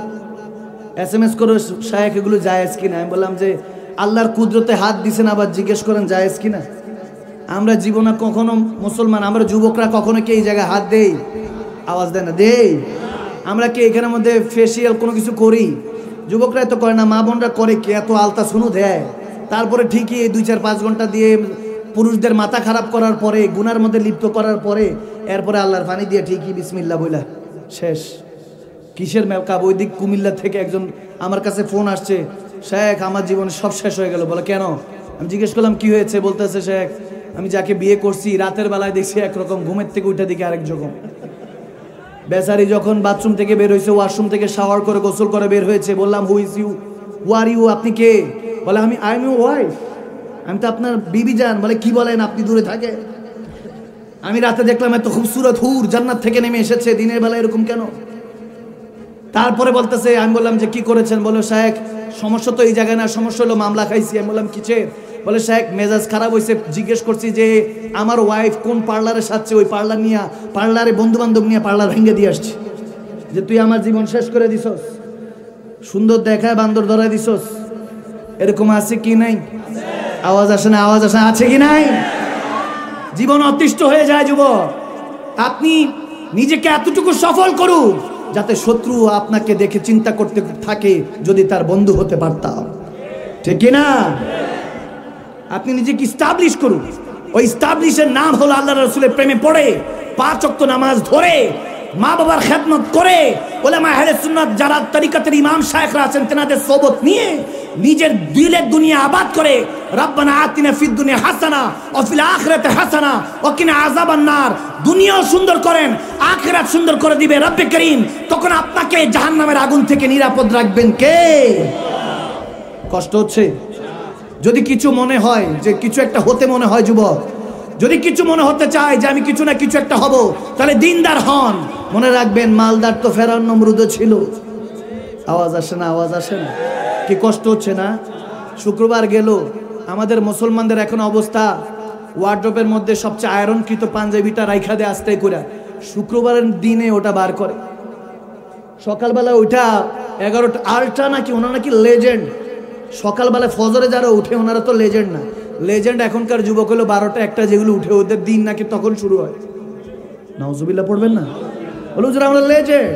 SMS করে শায়েখ এগুলো জায়েজ কিনা। আমি বললাম যে আল্লাহর কুদরতে হাত দিছেন, আবার জিজ্ঞেস করেন জায়েজ কিনা। আমরা জীবনে কখনো মুসলমান, আমরা যুবকরা কখনো কি এই জায়গায় হাত দেই? আওয়াজ দেয় না? দেই। আমরা কি এখানের মধ্যে ফেসিয়াল কোনো কিছু করি? যুবকরা তো করে না, মা বোনরা করে কি? এত আলতা শুনু দেয়, তারপরে ঠিকই 2-4-5 ঘন্টা দিয়ে পুরুষদের মাথা খারাপ করার পরে, গুনার মধ্যে লিপ্ত করার পরে, এরপরে আল্লাহর পানি দিয়ে ঠিকই বিসমিল্লাহ বইলা শেষ। কিসের মেকআপ? ওই দিক কুমিল্লা থেকে একজন আমার কাছে ফোন আসছে, শেখ আমার জীবনে সব শেষ হয়ে গেল। বলে কেন? আমি জিজ্ঞেস করলাম কি হয়েছে? বলতেছে শেখ আমি যাকে বিয়ে করছি রাতের বেলায় দেখছি একরকম, ঘুমের থেকে উঠে দিকে আরেক রকম। বেচারি যখন বাথরুম থেকে বের হয়েছে, ওয়াশরুম থেকে শাওয়ার করে গোসল করে বের হয়েছে, বললাম who is you, who are you, আপনি কে? বলে আই এম ইউর ওয়াইফ। আমি তো আপনার বিবি জান। বলে কি বলেন, আপনি দূরে থাকে? আমি রাতে দেখলাম এত খুবসুরত হুর জান্নাত থেকে নেমে এসেছে, দিনের বেলা এরকম কেন? তারপরে বলতেছে, আমি বললাম যে কি করেছেন? বলে শেখ সমস্যা তো এই জায়গায় না, সমস্যা হলো মামলা খাইছি। আমি বললাম কিসের? বলে শেখ মেজাজ খারাপ হয়েছে, জিজ্ঞেস করছি যে আমার ওয়াইফ কোন পার্লারে সাজছে, ওই পার্লার নিয়ে, পার্লারে বন্ধু বান্ধব নিয়ে পার্লার ভেঙে দিয়ে আসছি, যে তুই আমার জীবন শেষ করে দিছস, সুন্দর দেখায় বান্দর ধরাই দিছস। এরকম আছে কি নাই? আওয়াজ আসে না? আওয়াজ আসে, আছে কি নাই? জীবন অতিষ্ঠ হয়ে যায় যুবক। আপনি নিজেকে এতটুকু সফল করুন যাতে শত্রু আপনাকে দেখে চিন্তা করতে থাকে যদি তার বন্ধু হতে পারতাম, ঠিক না? আপনি নিজেকে স্টাবলিশ করুন। ওই স্টাবলিশের নাম হলো আল্লাহ রাসূলের প্রেমে পড়ে, 5 ওয়াক্ত নামাজ ধরে, মা বাবার খেদমত করে, উলামা আহলে সুন্নাত যারা তরিকতের ইমাম শায়েখরা আছেন তেনাদের সোহবত নিয়ে নিজের দিলের দুনিয়া আবাদ করে, রব্বানা আতিনা ফিদ দুনিয়া হাসানা ওয়া ফিল আখিরাতি হাসানা ওয়া কিনা আযাবান নার, দুনিয়াও সুন্দর করেন, আখিরাত সুন্দর করে দিবে রব্বে করিম। তখন আপনাকে জাহান্নামের আগুন থেকে নিরাপদ রাখবেন কে? কষ্ট হচ্ছে? যদি কিছু মনে হয় যে কিছু একটা হতে মনে হয় যুবক, যদি কিছু মনে হতে চায় যে আমি কিছু না কিছু একটা হব, তাহলে দিনদার হন। মনে রাখবেন মালদার তো ফেরাউন নমরুদও ছিল। আওয়াজ আসে না? আওয়াজ আসে না? কি কষ্ট হচ্ছে না? শুক্রবার গেল, আমাদের মুসলমানদের এখন অবস্থা, ওয়ার্ড্রোবের মধ্যে সবচেয়ে আয়রনকৃত পাঞ্জাবিটা রাইখা দেয় আস্তে করে, শুক্রবারের দিনে ওটা বার করে, সকালবেলা ওইটা 11টা আল্ট্রা নাকি, ওনারা নাকি লেজেন্ড। সকালবেলা ফজরে যারা উঠে ওনারা তো লেজেন্ড না, লেজেন্ড এখনকার যুবক হলো 12টা 1টা যেগুলো উঠে, ওদের দিন নাকি তখন শুরু হয়। নাউজুবিল্লাহ পড়বেন না? বলো যে আমরা লেজেন্ড।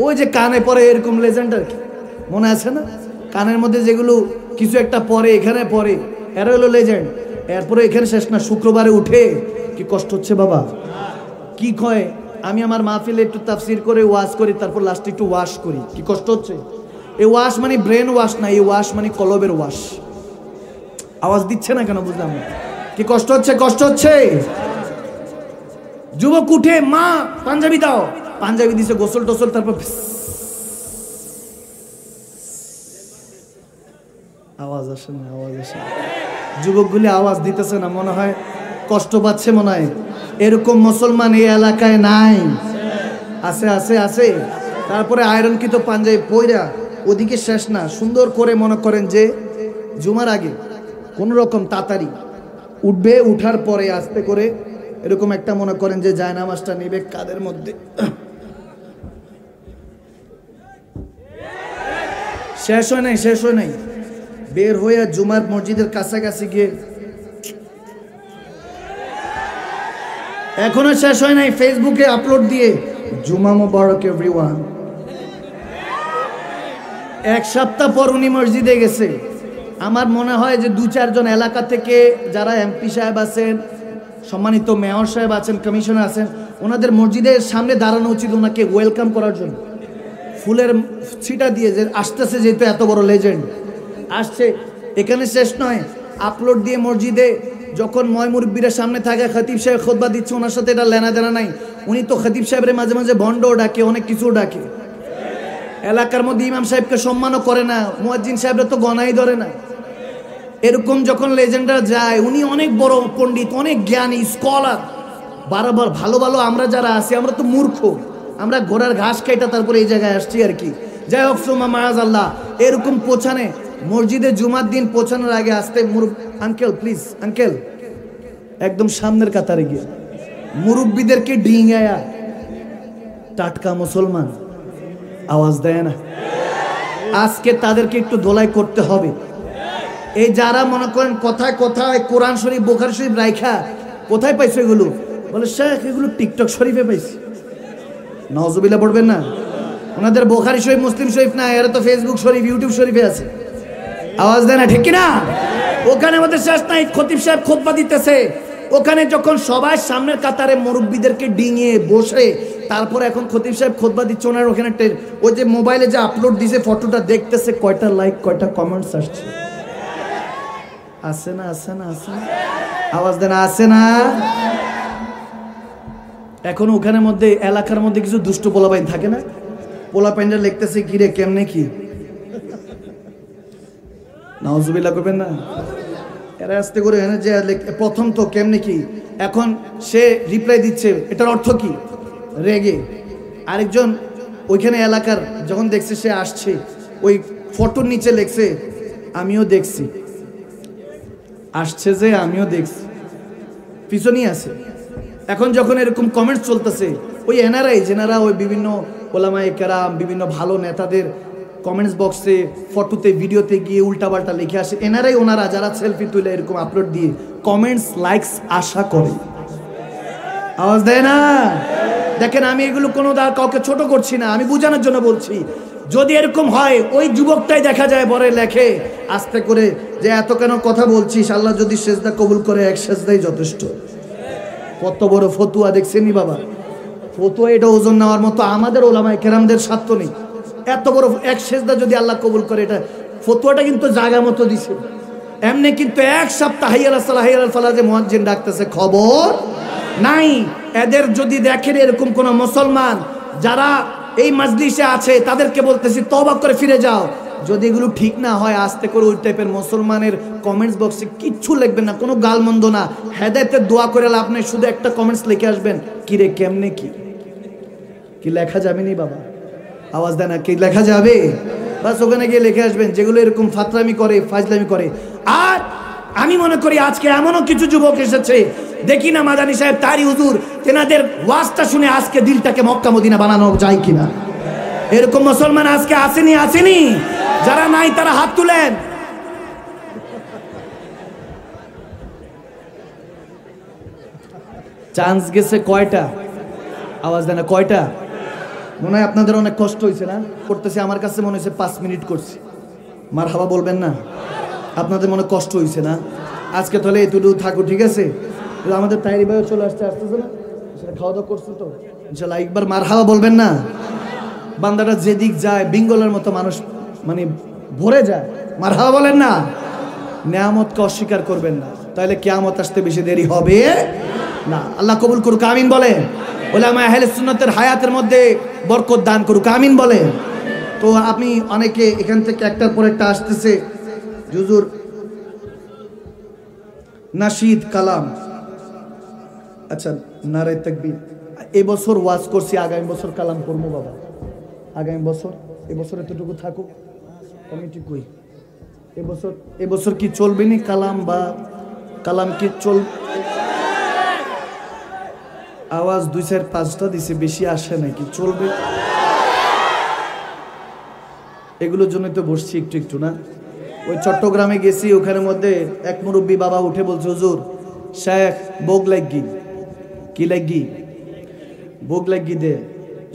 ওই যে কানে পরে এরকম লেজেন্ড আর কি, মনে আছে না? কানের মধ্যে যেগুলো কিছু একটা পরে, এখানে পরে, এরা হলো লেজেন্ড। এরপরে এখানে শেষ না, শুক্রবারে উঠে কি কষ্ট হচ্ছে বাবা, কি কয় আমি আমার মাহফিলে একটু তাফসির করে ওয়াশ করি, তারপর লাস্টে একটু ওয়াশ করি, কি কষ্ট হচ্ছে। এই ওয়াশ মানে ব্রেন ওয়াশ না, এই ওয়াশ মানে কলবের ওয়াশ। আওয়াজ দিচ্ছে না কেন বুঝলাম না, কি কষ্ট হচ্ছে, কষ্ট হচ্ছে। যুবক উঠে মা পাঞ্জাবি দাও, পাঞ্জাবি দিছে, গোসল টোসল, তারপর আওয়াজ আসে না, আওয়াজ আসে না। যুবকগুলি আওয়াজ দিতেছে না, মনে হয় কষ্ট পাচ্ছে, মনে হয়। এরকম মুসলমান এই এলাকায় নাই, আছে আছে আছে। তারপরে আয়রন কি তো পাঞ্জাবি পয়রা, ওদিকে শেষ না, সুন্দর করে মনে করেন যে জুমার আগে কোন রকম তাড়াতাড়ি উঠবে, উঠার পরে আস্তে করে এরকম একটা মনে করেন যে জায়নামাজটা নিবে কাদের মধ্যে, শেষ হয় নাই, শেষ হয় নাই, বের হয়ে জুমার মসজিদের কাছাকাছি গিয়ে, এখনো শেষ হয় নাই, ফেসবুকে আপলোড দিয়ে জুমা মুবারক এভরিওয়ান। এক সপ্তাহ পর উনি মসজিদে গেছে। আমার মনে হয় যে 2-4 জন এলাকা থেকে যারা এমপি সাহেব আছেন, সম্মানিত মেয়র সাহেব আছেন, কমিশনার আছেন, ওনাদের মসজিদের সামনে দাঁড়ানো উচিত ওনাকে ওয়েলকাম করার জন্য, ফুলের ছিটা দিয়ে, যে আসতেছে, যেহেতু এত বড় লেজেন্ড আসছে। এখানে শেষ নয়, আপলোড দিয়ে মসজিদে যখন ময় মুরব্বীরা সামনে থাকে, খতিব সাহেব খুতবা দিচ্ছে, ওনার সাথে এটা লেনা দেনা নাই। উনি তো খতিব সাহেবের মাঝে মাঝে ভণ্ডও ডাকে, অনেক কিছু ডাকে। এলাকার মধ্যে ইমাম সাহেবকে সম্মানও করে না, মুয়াজ্জিন সাহেবরা তো গনাই ধরে না। এরকম যখন লেজেন্ডরা যায়, উনি অনেক বড় পণ্ডিত, অনেক জ্ঞানী, স্কলার। বারবার ভালো ভালো আমরা যারা আছি, আমরা তো মূর্খ, আমরা ঘোড়ার ঘাস খাইটা তারপরে এই জায়গায় আসছি আর কি। যাই হোক, সোমা মায়াজ আল্লাহ, এরকম পৌঁছানে মসজিদে জুমার দিন পৌঁছানোর আগে আসতে, আঙ্কেল প্লিজ, আঙ্কেল, একদম সামনের কাতারে গিয়ে মুরব্বীদেরকে ডিঙায়া, টাটকা মুসলমান আওয়াজ দেয় না, আজকে তাদেরকে একটু ধোলাই করতে হবে। এই যারা মনে করেন কথায় কথায় কোরআন শরীফ, বুখারী শরীফ রাইখা, কোথায় পাইছো এগুলো? বলে শেখ এগুলো টিকটক শরীফে পাইছি। নাউজুবিল্লাহ পড়বেন না, ওনাদের বুখারী শরীফ, মুসলিম শরীফ না, এরা তো ফেসবুক শরীফ, ইউটিউব শরীফে আছে। আওয়াজ দেয় না, ঠিক কিনা? ওখানে আমাদের শেষ নাই, খতিব সাহেব খুতবা দিতেছে, ওখানে যখন সবাই সামনের কাতারে মুরব্বীদেরকে ডিঙিয়ে বসে, তারপর এখন খতিব সাহেব খুতবা দিচ্ছে, ওনার ওখানে ওই যে মোবাইলে যে আপলোড দিছে ফটোটা দেখতেছে, কয়টা লাইক, কয়টা কমেন্টস আসছে। আসে না, আসে না, আসে না, আওয়াজ দেন, আসে না। এখন ওখানে মধ্যে এলাকার মধ্যে কিছু দুষ্ট পোলাপাইন থাকে না, পোলাপাইনরা লিখতেছে কি রে, কেমনে কি, নাউজুবিল্লাহ করবেন না। এরা আস্তে করে এনে যে প্রথম তো কেমনে কি, এখন সে রিপ্লাই দিচ্ছে, এটার অর্থ কি, রেগে। আরেকজন ওইখানে এলাকার যখন দেখছে সে আসছে, ওই ফটোর নিচে লেখছে আমিও দেখছি, আসছে যে আমিও দেখছি, পিছনেই আছে। এখন যখন এরকম কমেন্টস চলতেছে, ওই এনারাই যেনারা ওই বিভিন্ন ওলামায়ে কেরাম, বিভিন্ন ভালো নেতাদের কমেন্টস বক্সে, ফটোতে, ভিডিওতে গিয়ে উল্টাপাল্টা লিখে আসে, এনারাই ওনারা যারা সেলফি তুলে এরকম আপলোড দিয়ে কমেন্টস, লাইকস আশা করে। আওয়াজ দেয় না? দেখেন, আমি এগুলো কোনো কাউকে ছোট করছি না, আমি বোঝানোর জন্য বলছি। যদি এরকম হয়, ওই যুবকটাই দেখা যায় বরে লেখে আস্তে করে যে এত কেন কথা বলছিস, আল্লাহ যদি সেজদা কবুল করে, এক সেজদাই যথেষ্ট। কত বড় ফতুয়া দেখছেনি বাবা, ফতুয়া এটা ওজন নেওয়ার মতো আমাদের ওলামায়ে কেরামদের স্বার্থ নেই। এত বড় এক সেজদা যদি আল্লাহ কবুল করে, এটা ফতুয়াটা কিন্তু জায়গা মতো দিছে। এমনি কিন্তু এক সপ্তাহ হাইয়াল সালাহ হাইয়াল ফালাহ যে মুয়াজ্জিন ডাকতেছে, খবর নাই। এদের যদি দেখেন এরকম কোন মুসলমান যারা এই মাজলিসে আছে, তাদেরকে বলতেছি তওবা করে ফিরে যাও। যদি এগুলো ঠিক না হয়, আস্তে করে ওই টাইপের মুসলমানের কমেন্টস বক্সে কিচ্ছু লিখবেন না, কোনো গালমন্দ না, হেদায়েতের দোয়া করে লাভ নেই, শুধু একটা কমেন্টস লিখে আসবেন, কি রে কেমনে কি, কি লেখা যাবে নি বাবা? আওয়াজ দেয় না, কি লেখা যাবে? বাস ওখানে গিয়ে লিখে আসবেন, যেগুলো এরকম ফাতরামি করে, ফাজলামি করে। আর আমি মনে করি আজকে এমনও কিছু যুবক এসেছে, দেখি না মাদানী সাহেব, তারি হুজুর, তেনাদের ওয়াজটা শুনে আজকে দিলটাকে মক্কা মদিনা বানানো যায় কিনা। এরকম মুসলমান আজকে আসেনি, আসেনি? যারা নাই তারা হাত তুলেন। চান্স গেছে কয়টা? আওয়াজ দেয় না, কয়টা? মনে হয় আপনাদের অনেক কষ্ট হয়েছে না করতেছে, আমার কাছে মনে হয়েছে 5 মিনিট করছি। মারহাবা বলবেন না? আপনাদের মনে কষ্ট হয়েছে না? আজকে তাহলে এতটুকু থাকো, ঠিক আছে? আমাদের তাইরি ভাইও চলে আসতেছে না, সেটা খাওয়া দাওয়া করছে তো ইনশাল্লাহ। একবার মারহাবা বলবেন না? বান্দাটা যেদিক যায় বিঙ্গলের মতো মানুষ মানে ভরে যায়। মারহাবা বলেন না? নেয়ামতকে অস্বীকার করবেন না, তাহলে কিয়ামত আসতে বেশি দেরি হবে না। আল্লাহ কবুল করুক, আমিন বলেন। উলামা আহলে সুন্নাতের হায়াতের মধ্যে বরকত দান করুক, আমিন বলেন। তো আপনি অনেকে এখান থেকে একটার পর একটা আসতেছে, হুজুর নাশিদ কালাম, আচ্ছা নারে তাকবীর। এবছর ওয়াজ করছি, আগামী বছর কালাম পড়বো বাবা, আগামী বছর। এবছর এতটুকু থাকুক, কমিটি কই? এবছর কি চলবে নি কালাম, বা কালাম কি চল? আওয়াজ 2-4-5টা দিছে, বেশি আসে নাকি? চলবে? এগুলোর জন্য তো বসছি একটু একটু না। ওই চট্টগ্রামে গেছি, ওখানের মধ্যে এক মুরব্বী বাবা উঠে বলছে, হুজুর শেখ বোগ লাগি। কি লাগি? বোগ লাগি দে।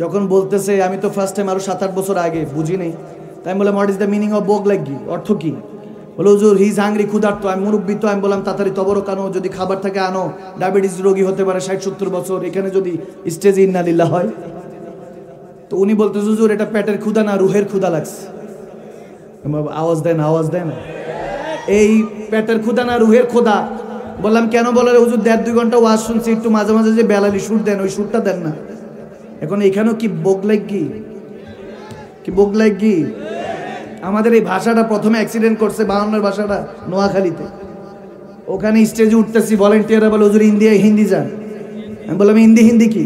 যখন বলতেছে, আমি তো ফার্স্ট টাইম আরো 7-8 বছর আগে বুঝি নেই, তাই আমি বললাম what is the meaning of বোগ লাগি, অর্থ কি? বলে হুজুর হি ইজ হাংরি, ক্ষুধার্ত। আমি মুরব্বী তো, আমি বললাম তাড়াতাড়ি তবরক আনো, যদি খাবার থাকে আনো, ডায়াবেটিস রোগী হতে পারে 60-70 বছর, এখানে যদি স্টেজে ইন্নালিল্লাহ হয়। তো উনি বলতে, হুজুর এটা পেটের ক্ষুধা না, রুহের ক্ষুধা লাগছে। আওয়াজ দেন, আওয়াজ দেন। এই পেটের ক্ষুধা না রুহের ক্ষুধা। বললাম কেন? বলে হুজুর 1.5-2 ঘন্টা ওয়াজ শুনছি, একটু মাঝে মাঝে যে বেলালি সুর দেন, ওই সুরটা দেন না। এখন এখানেও কি বোগ লাগি? কি বোগ লাগি? আমাদের এই ভাষাটা প্রথমে অ্যাক্সিডেন্ট করছে 52-এর ভাষাটা নোয়াখালীতে। ওখানে স্টেজে উঠতেছি, ভলেন্টিয়াররা বলে হুজুর হিন্দি যান। আমি বললাম হিন্দি কি?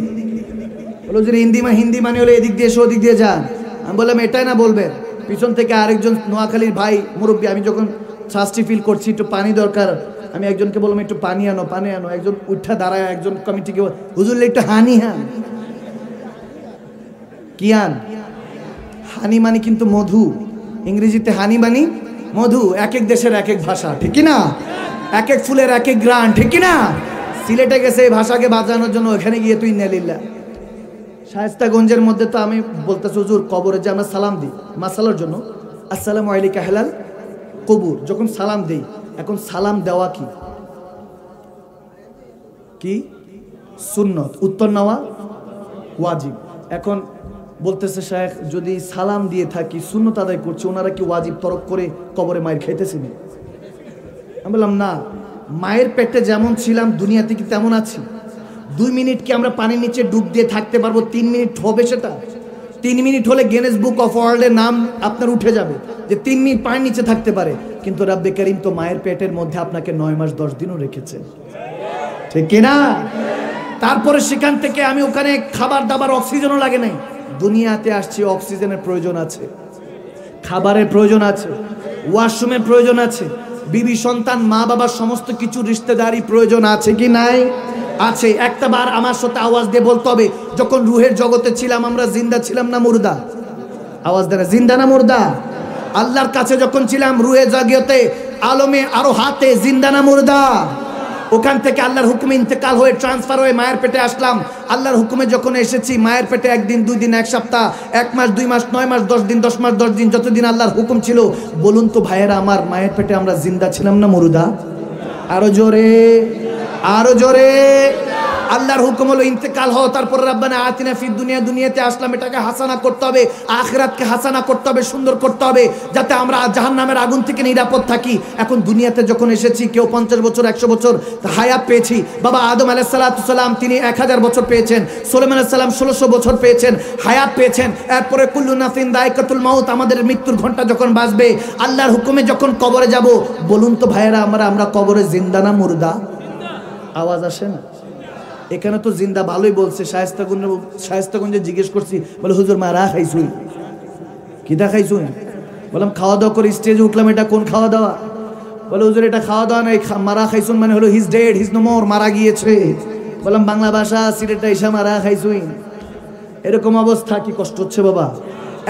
বলে হুজুর হিন্দি মানে হলো এদিক দিয়ে এসে ওদিক দিয়ে যান। আমি বললাম এটাই না বলবেন? পিছন থেকে আরেকজন নোয়াখালীর ভাই মুরব্বী, আমি যখন শাস্তি ফিল করছি, একটু পানি দরকার, আমি একজনকে বললাম একটু পানি আনো, পানি আনো। একজন উঠা দাঁড়ায়, একজন কমিটিকে হুজুর একটু হানি হান। কি আন? হানি মানে কিন্তু মধু, ইংরেজিতে হানি মানে মধু। এক এক দেশের এক এক ভাষা, ঠিক না? এক এক ফুলের এক এক গ্রান, ঠিক না? সিলেটে গেছে এই ভাষাকে বাঁচানোর জন্য, ওখানে গিয়ে তুই নেলিল্লা। শায়েস্তাগঞ্জের মধ্যে তো আমি বলতেছি, হুজুর কবরে যে আমরা সালাম দিই মাসালার জন্য, আসসালামু আলাইকা হেলাল কবুর, যখন সালাম দেই, এখন সালাম দেওয়া কি কি সুন্নত, উত্তর নেওয়া ওয়াজিব। এখন বলতেছে শেখ যদি সালাম দিয়ে থাকি সুন্নত আদায় করছি, ওনারা কি ওয়াজিব তরক করে কবরে মায়ের খাইতেছেন? আমি বললাম না, মায়ের পেটে যেমন ছিলাম দুনিয়াতে কি তেমন আছি? 2 মিনিট কি আমরা পানির নিচে ডুব দিয়ে থাকতে পারবো? 3 মিনিট হবে সেটা? 3 মিনিট হলে গিনেস বুক অফ ওয়ার্ল্ডের নাম আপনার উঠে যাবে যে 3 মিনিট পানির নিচে থাকতে পারে। কিন্তু রাব্বে কারীম তো মায়ের পেটের মধ্যে আপনাকে 9 মাস 10 দিনও রেখেছেন, ঠিক কিনা? তারপরে সেখান থেকে আমি ওখানে খাবার দাবার, অক্সিজেনও লাগে নাই। দুনিয়াতে আসছি, অক্সিজেনের প্রয়োজন আছে, খাবারের প্রয়োজন আছে, ওয়াশরুমের প্রয়োজন আছে, বিবি সন্তান মা বাবার সমস্ত কিছু রিশতেদারি প্রয়োজন আছে কি নাই? আছে। একটা বার আমার সাথে আওয়াজ দিয়ে বলতে হবে, যখন রুহের জগতে ছিলাম আমরা জিন্দা ছিলাম না মুর্দা? আওয়াজ দেন, জিন্দা না মুর্দা? আল্লাহর কাছে যখন ছিলাম রুহে জগতে আলমে আরো হাতে, জিন্দা না মুর্দা? ওখান থেকে আল্লাহর হুকুমে ইন্তেকাল হয়ে ট্রান্সফার হয়ে মায়ের পেটে আসলাম। আল্লাহর হুকুমে যখন এসেছি, মায়ের পেটে 1 দিন 2 দিন 1 সপ্তাহ 1 মাস 2 মাস 9 মাস 10 দিন 10 মাস 10 দিন, যতদিন আল্লাহর হুকুম ছিল। বলুন তো ভাইয়েরা আমার, মায়ের পেটে আমরা জিন্দা ছিলাম না মুর্দা? আরো জোরে, আরো জোরে। আল্লাহর হুকুম হলো ইন্তেকাল হও, তারপর রাব্বানা আতিনা ফিদ দুনিয়া, দুনিয়াতে আসলাম, এটাকে হাসানা করতে হবে, আখিরাতকে হাসানা করতে হবে, সুন্দর করতে হবে, যাতে আমরা জাহান্নামের আগুন থেকে নিরাপদ থাকি। এখন দুনিয়াতে যখন এসেছি, কেউ 50 বছর 100 বছর হায়াত পেয়েছি। বাবা আদম আলাইহিস সালাম তিনি 1000 বছর পেয়েছেন, সুলাইমান আলাইহিস সালাম 1600 বছর পেয়েছেন, হায়াত পেয়েছেন। এরপরে কুল্লু নাফসিন যায়কাতুল মাউত, আমাদের মৃত্যুর ঘন্টা যখন বাজবে, আল্লাহর হুকুমে যখন কবরে যাব, বলুন তো ভাইয়েরা আমরা কবরে জিন্দা না মুর্দা? আওয়াজ আসে না? এখানে তো জিন্দা ভালোই বলছে। শায়েস্তাগঞ্জে জিজ্ঞেস করছি, বলে হুজুর মারা খাইছুই? কিটা খাইছুই? বললাম খাওয়া দাওয়া করে স্টেজে উঠলাম, এটা কোন খাওয়া দাওয়া? বলে হুজুর এটা খাওয়া দাওয়া নাই, মারা খাইছুন মানে হলো he's dead, he's no more, মারা গিয়েছে। বললাম বাংলা ভাষা, সিলেটে এসে মারা খাইছুই, এরকম অবস্থা। কি কষ্ট হচ্ছে বাবা?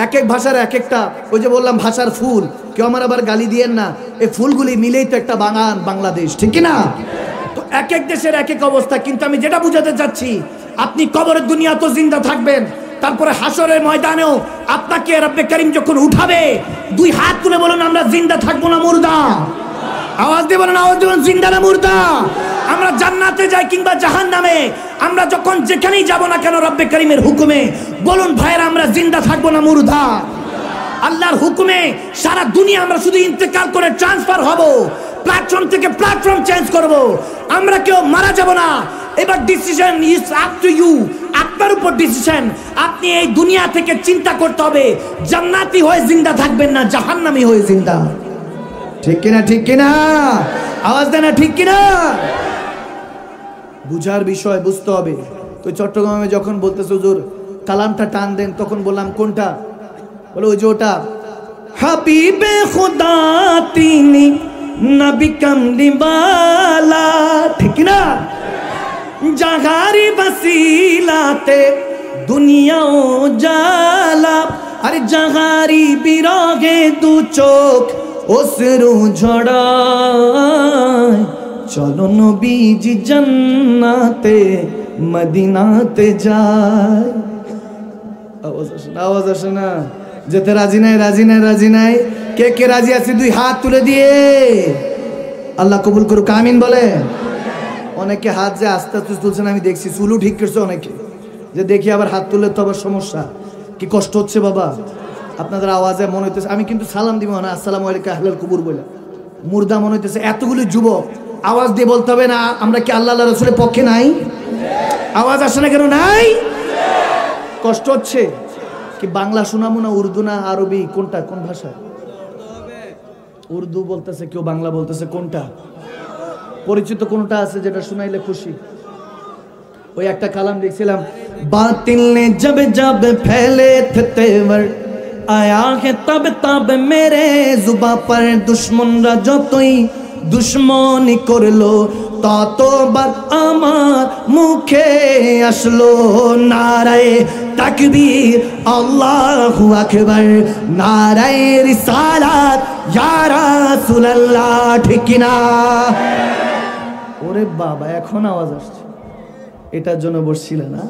এক এক ভাষার এক একটা, ওই যে বললাম ভাষার ফুল, কেউ আমার আবার গালি দিয়েন না, এই ফুলগুলি মিলেই তো একটা বাংলাদেশ, ঠিক কিনা? তো এক এক দেশের এক এক অবস্থা। কিন্তু আমি যেটা বুঝাতে চাচ্ছি, আপনি কবরের দুনিয়া তো জিন্দা থাকবেন, তারপরে হাসরের ময়দানেও আপনাকে রব্বে করিম যখন উঠাবে, দুই হাত তুলে বলুন আমরা জিন্দা থাকবো না মুর্দা? আওয়াজ দিয়ে বলুন, আওয়াজ দিয়ে জিন্দা না মুর্দা? আমরা জান্নাতে যাই কিংবা জাহান্নামে, আমরা যখন যেখানেই যাব না কেন রব্বে করিমের হুকুমে বলুন ভাইরা আমরা জিন্দা থাকবো না মুর্দা? আল্লাহর হুকুমে সারা দুনিয়া আমরা শুধু ইন্তেকাল করে ট্রান্সফার হব, প্ল্যাটফর্ম থেকে প্ল্যাটফর্ম চেঞ্জ করব, আমরা কেউ মারা যাব না। এবার decision is up to you, আপনার উপর ডিসিশন। আপনি এই দুনিয়া থেকে চিন্তা করতে হবে জান্নাতি হয়ে জিন্দা থাকবেন না জাহান্নামী হয়ে জিন্দা। ঠিক কিনা? ঠিক কিনা? আওয়াজ দেন না, ঠিক কিনা? বুঝার বিষয়, বুঝতে হবে। তো চট্টগ্রামে যখন বলতেছে হুজুর কালামটা টান দেন, তখন বললাম কোনটা? বলে ওই যে ওটা, হাবিবে খুদা তিনি নবী কামলিওয়ালা, ঠিক না? জাগারি বসিলাতে দুনিয়া উজালা, আরে জাগারি বিরহে দু চোখ অশ্রু ঝড়ায়, চলো নবীজি জান্নাতে মদিনাতে যায়। আওয়াজ আসে না? যেতে রাজি নাই, রাজি নাই, রাজি নাই? কে কে রাজি আছে দুই হাত তুলে দিয়ে? আল্লাহ কবুল করুক, আমিন বলে। অনেকে হাত যে আস্তে আস্তে তুলছেন আমি দেখছি, চুলও ঠিক করছে অনেকে, যে দেখি আবার হাত তুললে তো আবার সমস্যা। কি কষ্ট হচ্ছে বাবা আপনাদের আওয়াজে? মনে হইতেছে আমি কিন্তু সালাম দিব না, আসসালামু আলাইকুম আহলাল কুবুর বলে মুর্দা মনে হইতেছে। এতগুলি যুবক আওয়াজ দিয়ে বলতে হবে না আমরা কি আল্লাহ আল্লাহ রসুলের পক্ষে নাই? আওয়াজ আসে না কেন? নাই? কষ্ট হচ্ছে কি? বাংলা শোনাবো না, উর্দু না আরবি? কোনটা? কোন ভাষা? উর্দু বলতেছে কেউ, বাংলা বলতেছে, কোনটা পরিচিত? কোনটা আছে যেটা শুনাইলে খুশি? ওই একটা কালাম দেখছিলাম, বাতিল নে জব জব ফেলে থে তেवर आया है तब तब मेरे जुबा पर दुश्मनरा যতই দুশ্মনী করলো ততবার আমার মুখে আসলো নারায়ে তাকবীর আল্লাহু আকবার, নারায়ে রিসালাত ইয়া রাসূলুল্লাহ, ঠিক না? ওরে বাবা এখন আওয়াজ আসছে, এটার জন্য বসছিল না?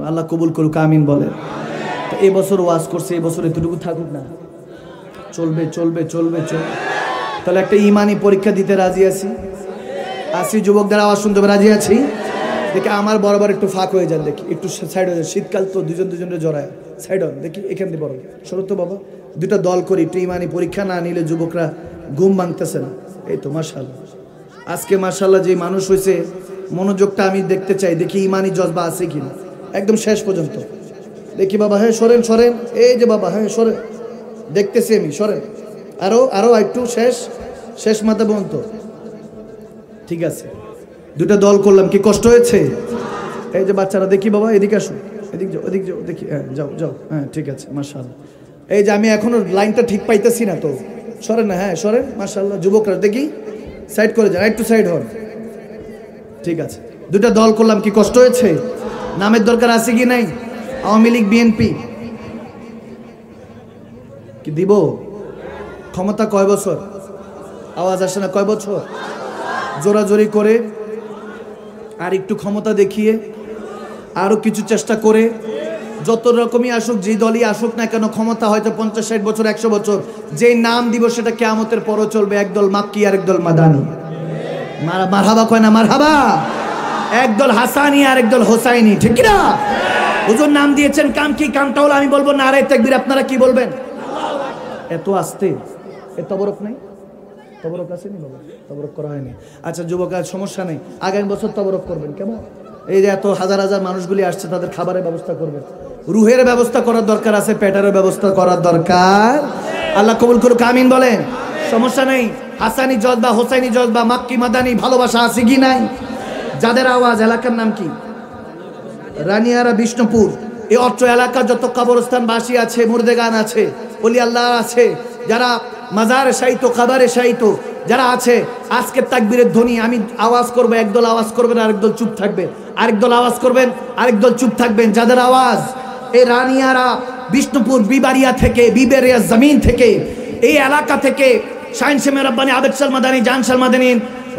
আল্লাহ কবুল করুক, আমিন বলেন। এই বছর ওয়াজ করছে, এই বছর এতটুকু থাকুক না, চলবে চলবে চলবে চলবে। তাহলে একটা ইমানি পরীক্ষা দিতে রাজি আছি? আসি যুবকদের আওয়াজ শুনতে রাজি আছি? দেখি আমার বরাবর একটু ফাঁক হয়ে যান, দেখি একটু সাইড হয়ে যান। শীতকাল তো দুজন দুজনের জড়ায়, সাইড হন দেখি, এখান দিয়ে বড় সরো তো বাবা, দুটা দল করি, একটু ইমানি পরীক্ষা না নিলে যুবকরা ঘুম ভাঙতেছে না। এই তো মাশাআল্লাহ, আজকে মাশাআল্লাহ যে মানুষ হয়েছে, মনোযোগটা আমি দেখতে চাই, দেখি ইমানি জজবা আছে কিনা একদম শেষ পর্যন্ত। দেখি বাবা, হ্যাঁ সরেন সরেন, এই যে বাবা, হ্যাঁ সরেন, দেখতেছি আমি, সরেন আরো আরো একটু, শেষ শেষ মাথা পর্যন্ত। ঠিক আছে, দুটা দল করলাম, কি কষ্ট হয়েছে? এই যে বাচ্চারা, দেখি বাবা এদিকে আসো, এদিক যাও, এদিক যাও, দেখি, হ্যাঁ যাও যাও, হ্যাঁ ঠিক আছে মাশাআল্লাহ। এই যে আমি এখনো লাইনটা ঠিক পাইতেছি না তো, সরেন না, হ্যাঁ সরেন মাশাআল্লাহ। যুবকরা দেখি সাইড করে যান, একটু সাইড হন। ঠিক আছে, দুটা দল করলাম, কি কষ্ট হয়েছে? নামের দরকার আছে কি নাই? আওয়ামী লীগ, বিএনপি কি দিব? ক্ষমতা কয় বছর? আওয়াজ আসে না, কয় বছর? জোরাজোরি করে আর একটু ক্ষমতা দেখিয়ে আরো কিছু চেষ্টা করে, যত রকমই আসুক, যে দলই আসুক না কেন, ক্ষমতা হয়তো 50-60 বছর 100 বছর, যে নাম দিব সেটা কিয়ামতের পরও চলবে। একদল মাক্কি আর একদল মাদানি। মারহাবা কয় না? মারহাবা। একদল হাসানি আর একদল হোসাইনি, ঠিক না? হুজুর নাম দিয়েছেন, কাম কি? কামটা হলো আমি বলবো নারে তাকবীর, আপনারা কি বলবেন? এত আস্তে, এ তবরক নাই? তবরক আছে নি বাবা? তবরক করা হয়নি। আচ্ছা যুবক, আর সমস্যা নেই, আগামী বছর তবরক করবেন। কেমন? এই যে এত হাজার হাজার মানুষগুলি আসছে, তাদের খাবারের ব্যবস্থা করবেন, রুহের ব্যবস্থা করার দরকার আছে, পেটের ব্যবস্থা করার দরকার। আল্লাহ কবুল করুক, আমিন বলেন। সমস্যা নেই, হাসানি জজবা, হোসাইনি জজবা, মাক্কি মাদানি ভালোবাসা আছে কি নাই? যাদের আওয়াজ, এলাকার নাম কি? রানিয়ারা, বিষ্ণুপুর। এই অত্র এলাকার যত কবরস্থানবাসী আছে, মুর্দেগান আছে, ওলি আল্লাহ আছে, যারা মাজারে শায়িত, কবরে শায়িত যারা আছে, আজকে তাকবীরের ধ্বনি আমি আওয়াজ করবো, একদল আওয়াজ করবেন, আরেকদল চুপ থাকবে, আরেকদল আওয়াজ করবেন, আরেকদল চুপ থাকবেন। যাদের আওয়াজ এই রানিয়ারা, বিষ্ণুপুর, বিবারিয়া থেকে, বিবেরিয়া জমিন থেকে, এই এলাকা থেকে, শাহিন শেমে রব্বানি, আবেদ শাল মাদানী, জান শাল মাদানী,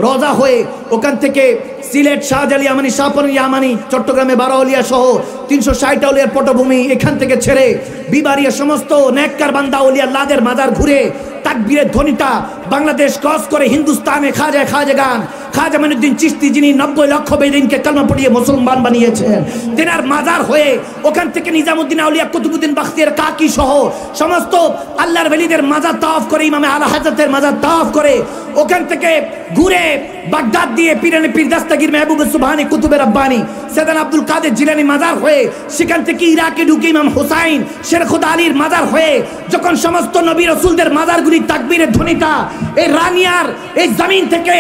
রোজা হয়ে ওখান থেকে সিলেট শাহজালি ইয়ামানি শাহপুর ইয়ামানি চট্টগ্রামে বারাউলিয়া সহ 360 আউলিয়ার পটভূমি এখান থেকে ছেড়ে বিবাড়িয়া সমস্ত নেককার বান্দা আউলিয়া আল্লাহদের মাজার ঘুরে তাকবীরের ধ্বনিটা বাংলাদেশ ক্রস করে হিন্দুস্তানে খাজাগান খাজা মাইনুদ্দিন চিশতি যিনি 90 লক্ষ বেদিনকে কালমা পড়িয়ে মুসলমান বানিয়েছেন, তেনার মাজার হয়ে ওখান থেকে নিজামুদ্দিন আউলিয়া কুতুবুদ্দিন বাখতিয়ার কাকি সহ সমস্ত আল্লাহর ওলিদের মাজার তাওয়াফ করে ইমামে আলা হযরতের মাজার তাওয়াফ করে ওখান থেকে ঘুরে বাগদাদ দিয়ে পীরানে পীর দাস্তাগীর মেহবুব সুবহানী কুতুবে রব্বানী সৈয়দ আব্দুল কাদের জিলানী মাজার হয়ে সেখান থেকে ইরাকে ঢুকে ইমাম হুসাইন শেরখুদ আলীর মাজার হয়ে যখন সমস্ত নবী রাসূলদের মাজারগুলি তাকবীরের ধ্বনিটা এই রানিয়ার এই জমিন থেকে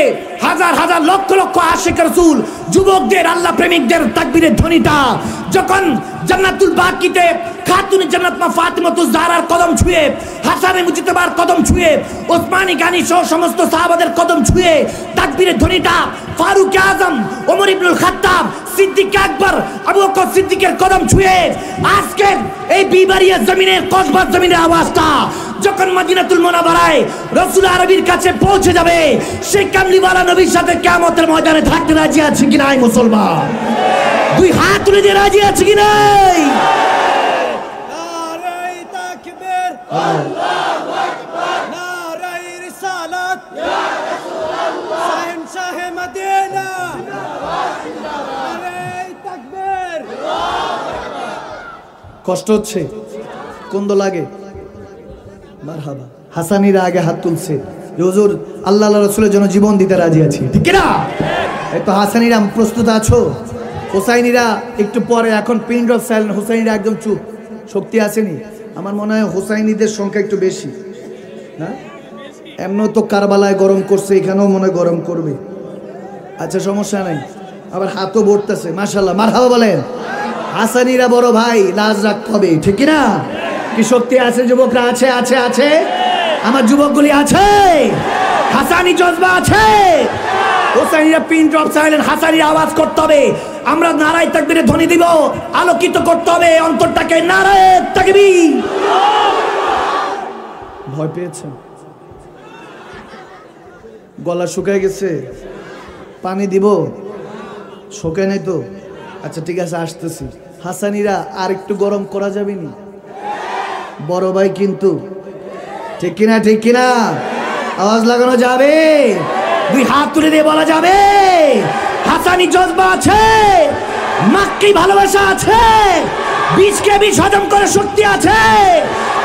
হাজার হাজার লক্ষ লক্ষ আশিক রাসূল যুবকদের আল্লাহ প্রেমিকদের তাকবীরের ধ্বনিটা যখন জান্নাতুল বাকিতে খাতুনে জান্নাত মা ফাতিমাতুজ জাহরার কদম ছুঁয়ে হাসানে মুজতবার কদম ছুঁয়ে ওসমানী গানি সহ সমস্ত সাহাবাদের কদম ছুঁয়ে তাকবীরের ধ্বনিটা ফারুক আজম ওমর ইবনুল খাত্তাব সিদ্দিক আকবর আবু বকর সিদ্দিকের কদম ছুঁয়ে আজকের এই বিবারিয়া জমিনের কসবার জমিনের আওয়াজটা যখন মদিনাতুল মুনাওয়ারায় রাসূল আরবির কাছে পৌঁছে যাবে সেই কামলিওয়ালা নবীর সাথে কিয়ামতের ময়দানে থাকতে রাজি আছে কি নাই মুসলমান? দুই হাত তুলে দিয়ে রাজি আছে কি নাই? নারে তাকবীর আল্লাহু আকবার, নারে রিসালাত ইয়া রাসূলুল্লাহ, শাহেনশাহ মদিনা জিন্দাবাদ, নারে তাকবীর। কষ্ট হচ্ছে, কোন্দ লাগে? মারহাবা। হাসানিরা আগে হাত তুলছে, হুজুর আল্লাহ রাসূলের জন্য জীবন দিতে রাজি আছি, ঠিক কি না? এই তো হাসানিরা প্রস্তুত আছো? হুসাইনিরা একটু পরে, এখন পিন ড্রপ সাইলেন্ট। হুসাইনিরা একদম চুপ। শক্তি আসেনি? আমার মনে হয় হুসাইনিদের সংখ্যা একটু বেশি না? এমনও তো কারবালায় গরম করছে, এখানেও মনে হয় গরম করবে। আচ্ছা সমস্যা নাই, আবার হাতও ভরতেছে। মাশাআল্লাহ, মারহাবা বলেন। হাসানিরা বড় ভাই, লাজ রাখতে হবে, ঠিক কি না? কি শক্তি আছে যুবকরা? আছে আছে আছে, আমার যুবকগুলি আছে, হাসানি জজবা আছে। হুসাইনিরা পিন ড্রপ সাইলেন্ট, হাসানির আওয়াজ করতে হবে। আমরা নারায়ে তাকবীরের ধ্বনি দিব, আলোকিত করতে হবে অন্তরটাকে। নারায়ে তাকবীর। ভয় পেয়েছেন? গলা শুকায় গেছে? পানি দিব? শুকায় নাই তো? আচ্ছা ঠিক আছে, আসতেছি। হাসানিরা আর একটু গরম করা যাবে নি? বড় ভাই কিন্তু, ঠিক কিনা? ঠিক কিনা? আওয়াজ লাগানো যাবে? দুই হাত তুলে দিয়ে বলা যাবে হাসানি জজবা আছে, মাক্কি ভালোবাসা আছে, বীজকে বীজ হজম করে শক্তি আছে।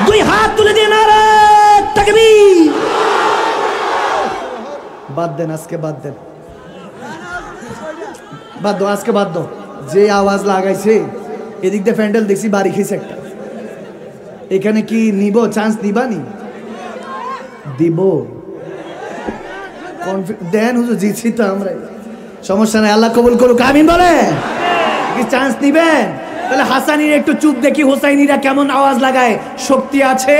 দুই হাত তুলে দিয়ে নারায়ে তাকবীর। বাদ দেন আজকে, বাদ দেন, বাদ দাও আজকে, বাদ দাও। যে আওয়াজ লাগাইছে, এদিক দিয়ে প্যান্ডেল দেখছি বাড়ি খেয়েছে একটা। এখানে কি নিব? চান্স দিবানি? দিব? দেন হুজুর, জিতছি তো আমরা, সমস্যা নাই। আল্লাহ কবুল করুক, আমিন বলে। কি চান্স নিবেন? তাহলে হাসানির একটু চুপ দেখি, হুসাইনিরা কেমন আওয়াজ লাগায়। শক্তি আছে?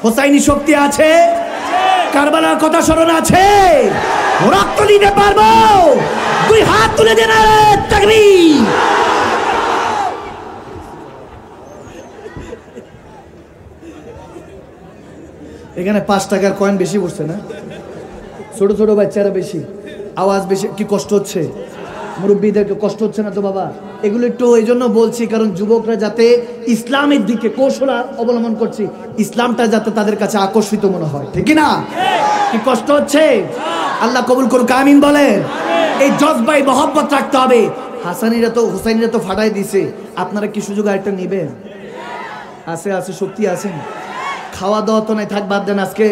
হুসাইনি শক্তি আছে? কারবালার কথা স্মরণ আছে? রক্ত দিতে পারবো? দুই হাত তুলে দেন, নারায়ে তাকবীর। এখানে 5 টাকার কয়েন বেশি পড়ছে না? ছোট ছোট বাচ্চারা বেশি, আওয়াজ বেশি। কি কষ্ট হচ্ছে? মুরব্বীদেরকে কষ্ট হচ্ছে না তো বাবা? এগুলো একটু এই জন্য বলছি, কারণ যুবকরা যাতে ইসলামের দিকে কৌশল অবলম্বন করছি, ইসলামটা যাতে তাদের কাছে আকর্ষিত মনে হয়, ঠিক না? কি কষ্ট হচ্ছে? আল্লাহ কবুল করুক, আমিন বলেন। এই জজবাই মহব্বত রাখতে হবে। হাসানিরা তো, হুসাইনিরা তো ফাটাই দিছে, আপনারা কি সুযোগ আরেকটা নেবেন? আছে আছে, শক্তি আছে। খাওয়া দাওয়া তো নাই, থাক, বাদ দেন। আজকে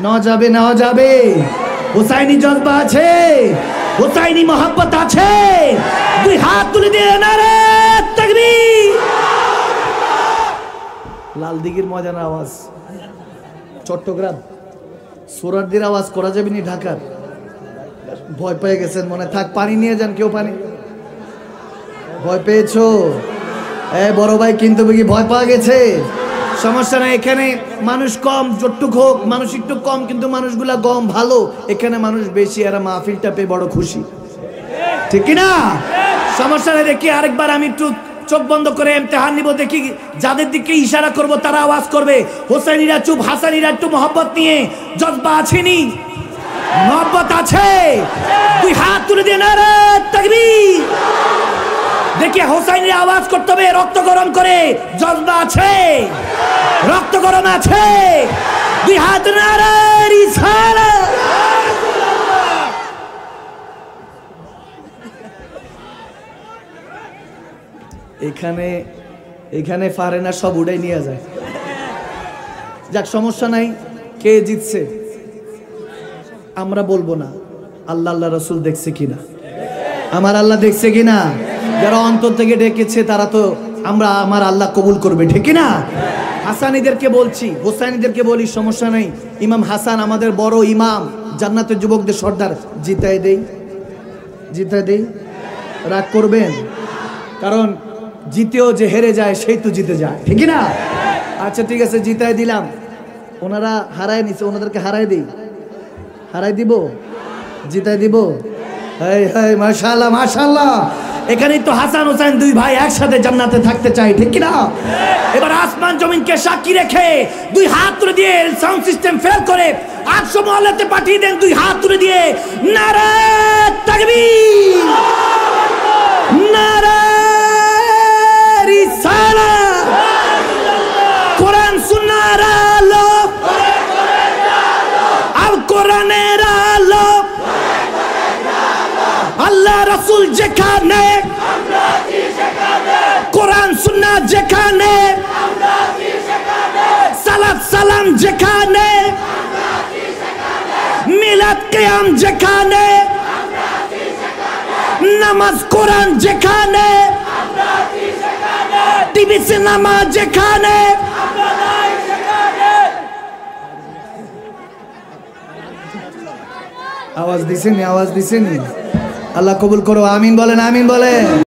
নেওয়া যাবে, নেওয়া যাবে। হুসাইনি জজবা আছে, হুসাইনি মহব্বত আছে। দুই হাত তুলে দিয়ে নারায়ে তাকবীর। লাল দিঘির ময়দানের আওয়াজ, চট্টগ্রাম সোরারদের আওয়াজ করা যাবে নি? ঢাকার ভয় পেয়ে গেছেন মনে? থাক, পানি নিয়ে যান। কেউ পানি? ভয় পেয়েছো? বড় ভাই কিন্তু ভয় পাওয়া গেছে। সমস্যা নাই, এখানে মানুষ কম, যতটুক হোক মানুষ একটু কম, কিন্তু মানুষগুলা কম ভালো। এখানে মানুষ বেশি, এরা মাহফিলটা পেয়ে বড় খুশি, ঠিক কিনা? সমস্যা নেই। দেখি আরেকবার আমি একটু চোখ বন্ধ করে ইমতিহান নিব, দেখি যাদের দিকে ইশারা করব তারা আওয়াজ করবে। হুসাইনিরা চুপ, হাসানিরা একটু মহব্বত নিয়ে। জজবা আছেনি? মহব্বত আছে? দুই হাত তুলে দিয়ে নারে তাকবীর। দেখে হোসাইনের আওয়াজ করতে হবে রক্ত গরম করে। জজবা আছে? রক্ত গরম আছে? দুই হাত নারে রিসালাত। এখানে পারে না, সব উড়াই নিয়ে যায়। যাক, সমস্যা নাই। কে জিতছে আমরা বলবো না, আল্লাহ রসুল দেখছে কিনা, আমার আল্লাহ দেখছে কিনা। যারা অন্তর থেকে ডেকেছে তারা তো আমার আল্লাহ কবুল করবে, ঠিক কিনা? হাসানীদেরকে বলছি, হোসাইনীদেরকে বলি, সমস্যা নেই। ইমাম হাসান আমাদের বড় ইমাম, জান্নাতের যুবকদের সর্দার। জিতাই দেই, রাগ করবেন? কারণ জিতেও যে হেরে যায় সেই তো জিতে যায়, ঠিক না? আচ্ছা ঠিক আছে, জিতাই দিলাম। ওনারা হারায় নিছে, ওনাদেরকে হারাই দিব, জিতাই দিব। মাশাআল্লাহ মাশাআল্লাহ। এখানেই তো হাসান হোসেন দুই ভাই একসাথে জান্নাতে থাকতে চাই, ঠিক কিনা? এবার আসমান জমিনকে সাক্ষী রেখে দুই হাত তুলে দিয়ে সাউন্ড সিস্টেম ফেল করে 800 মহল্লাতে পাঠিয়ে দেন, দুই হাত তুলে দিয়ে নারে তাকবীর, নারে রিসালাত। কোরআন সুন্নাহর আলো, আল কোরআনের আলো, আল্লাহ রাসূল যেখানে, কোরআন সুন্নাহ যেখানে, সালাত সালাম যেখানে, মিলাদ কিয়াম যেখানে, নামাজ কোরআন যেখানে, টিভি সিনেমা যেখানে, আওয়াজ দিছেনি, আল্লাহ কবুল করো। আমিন বলেন, আমিন বলেন।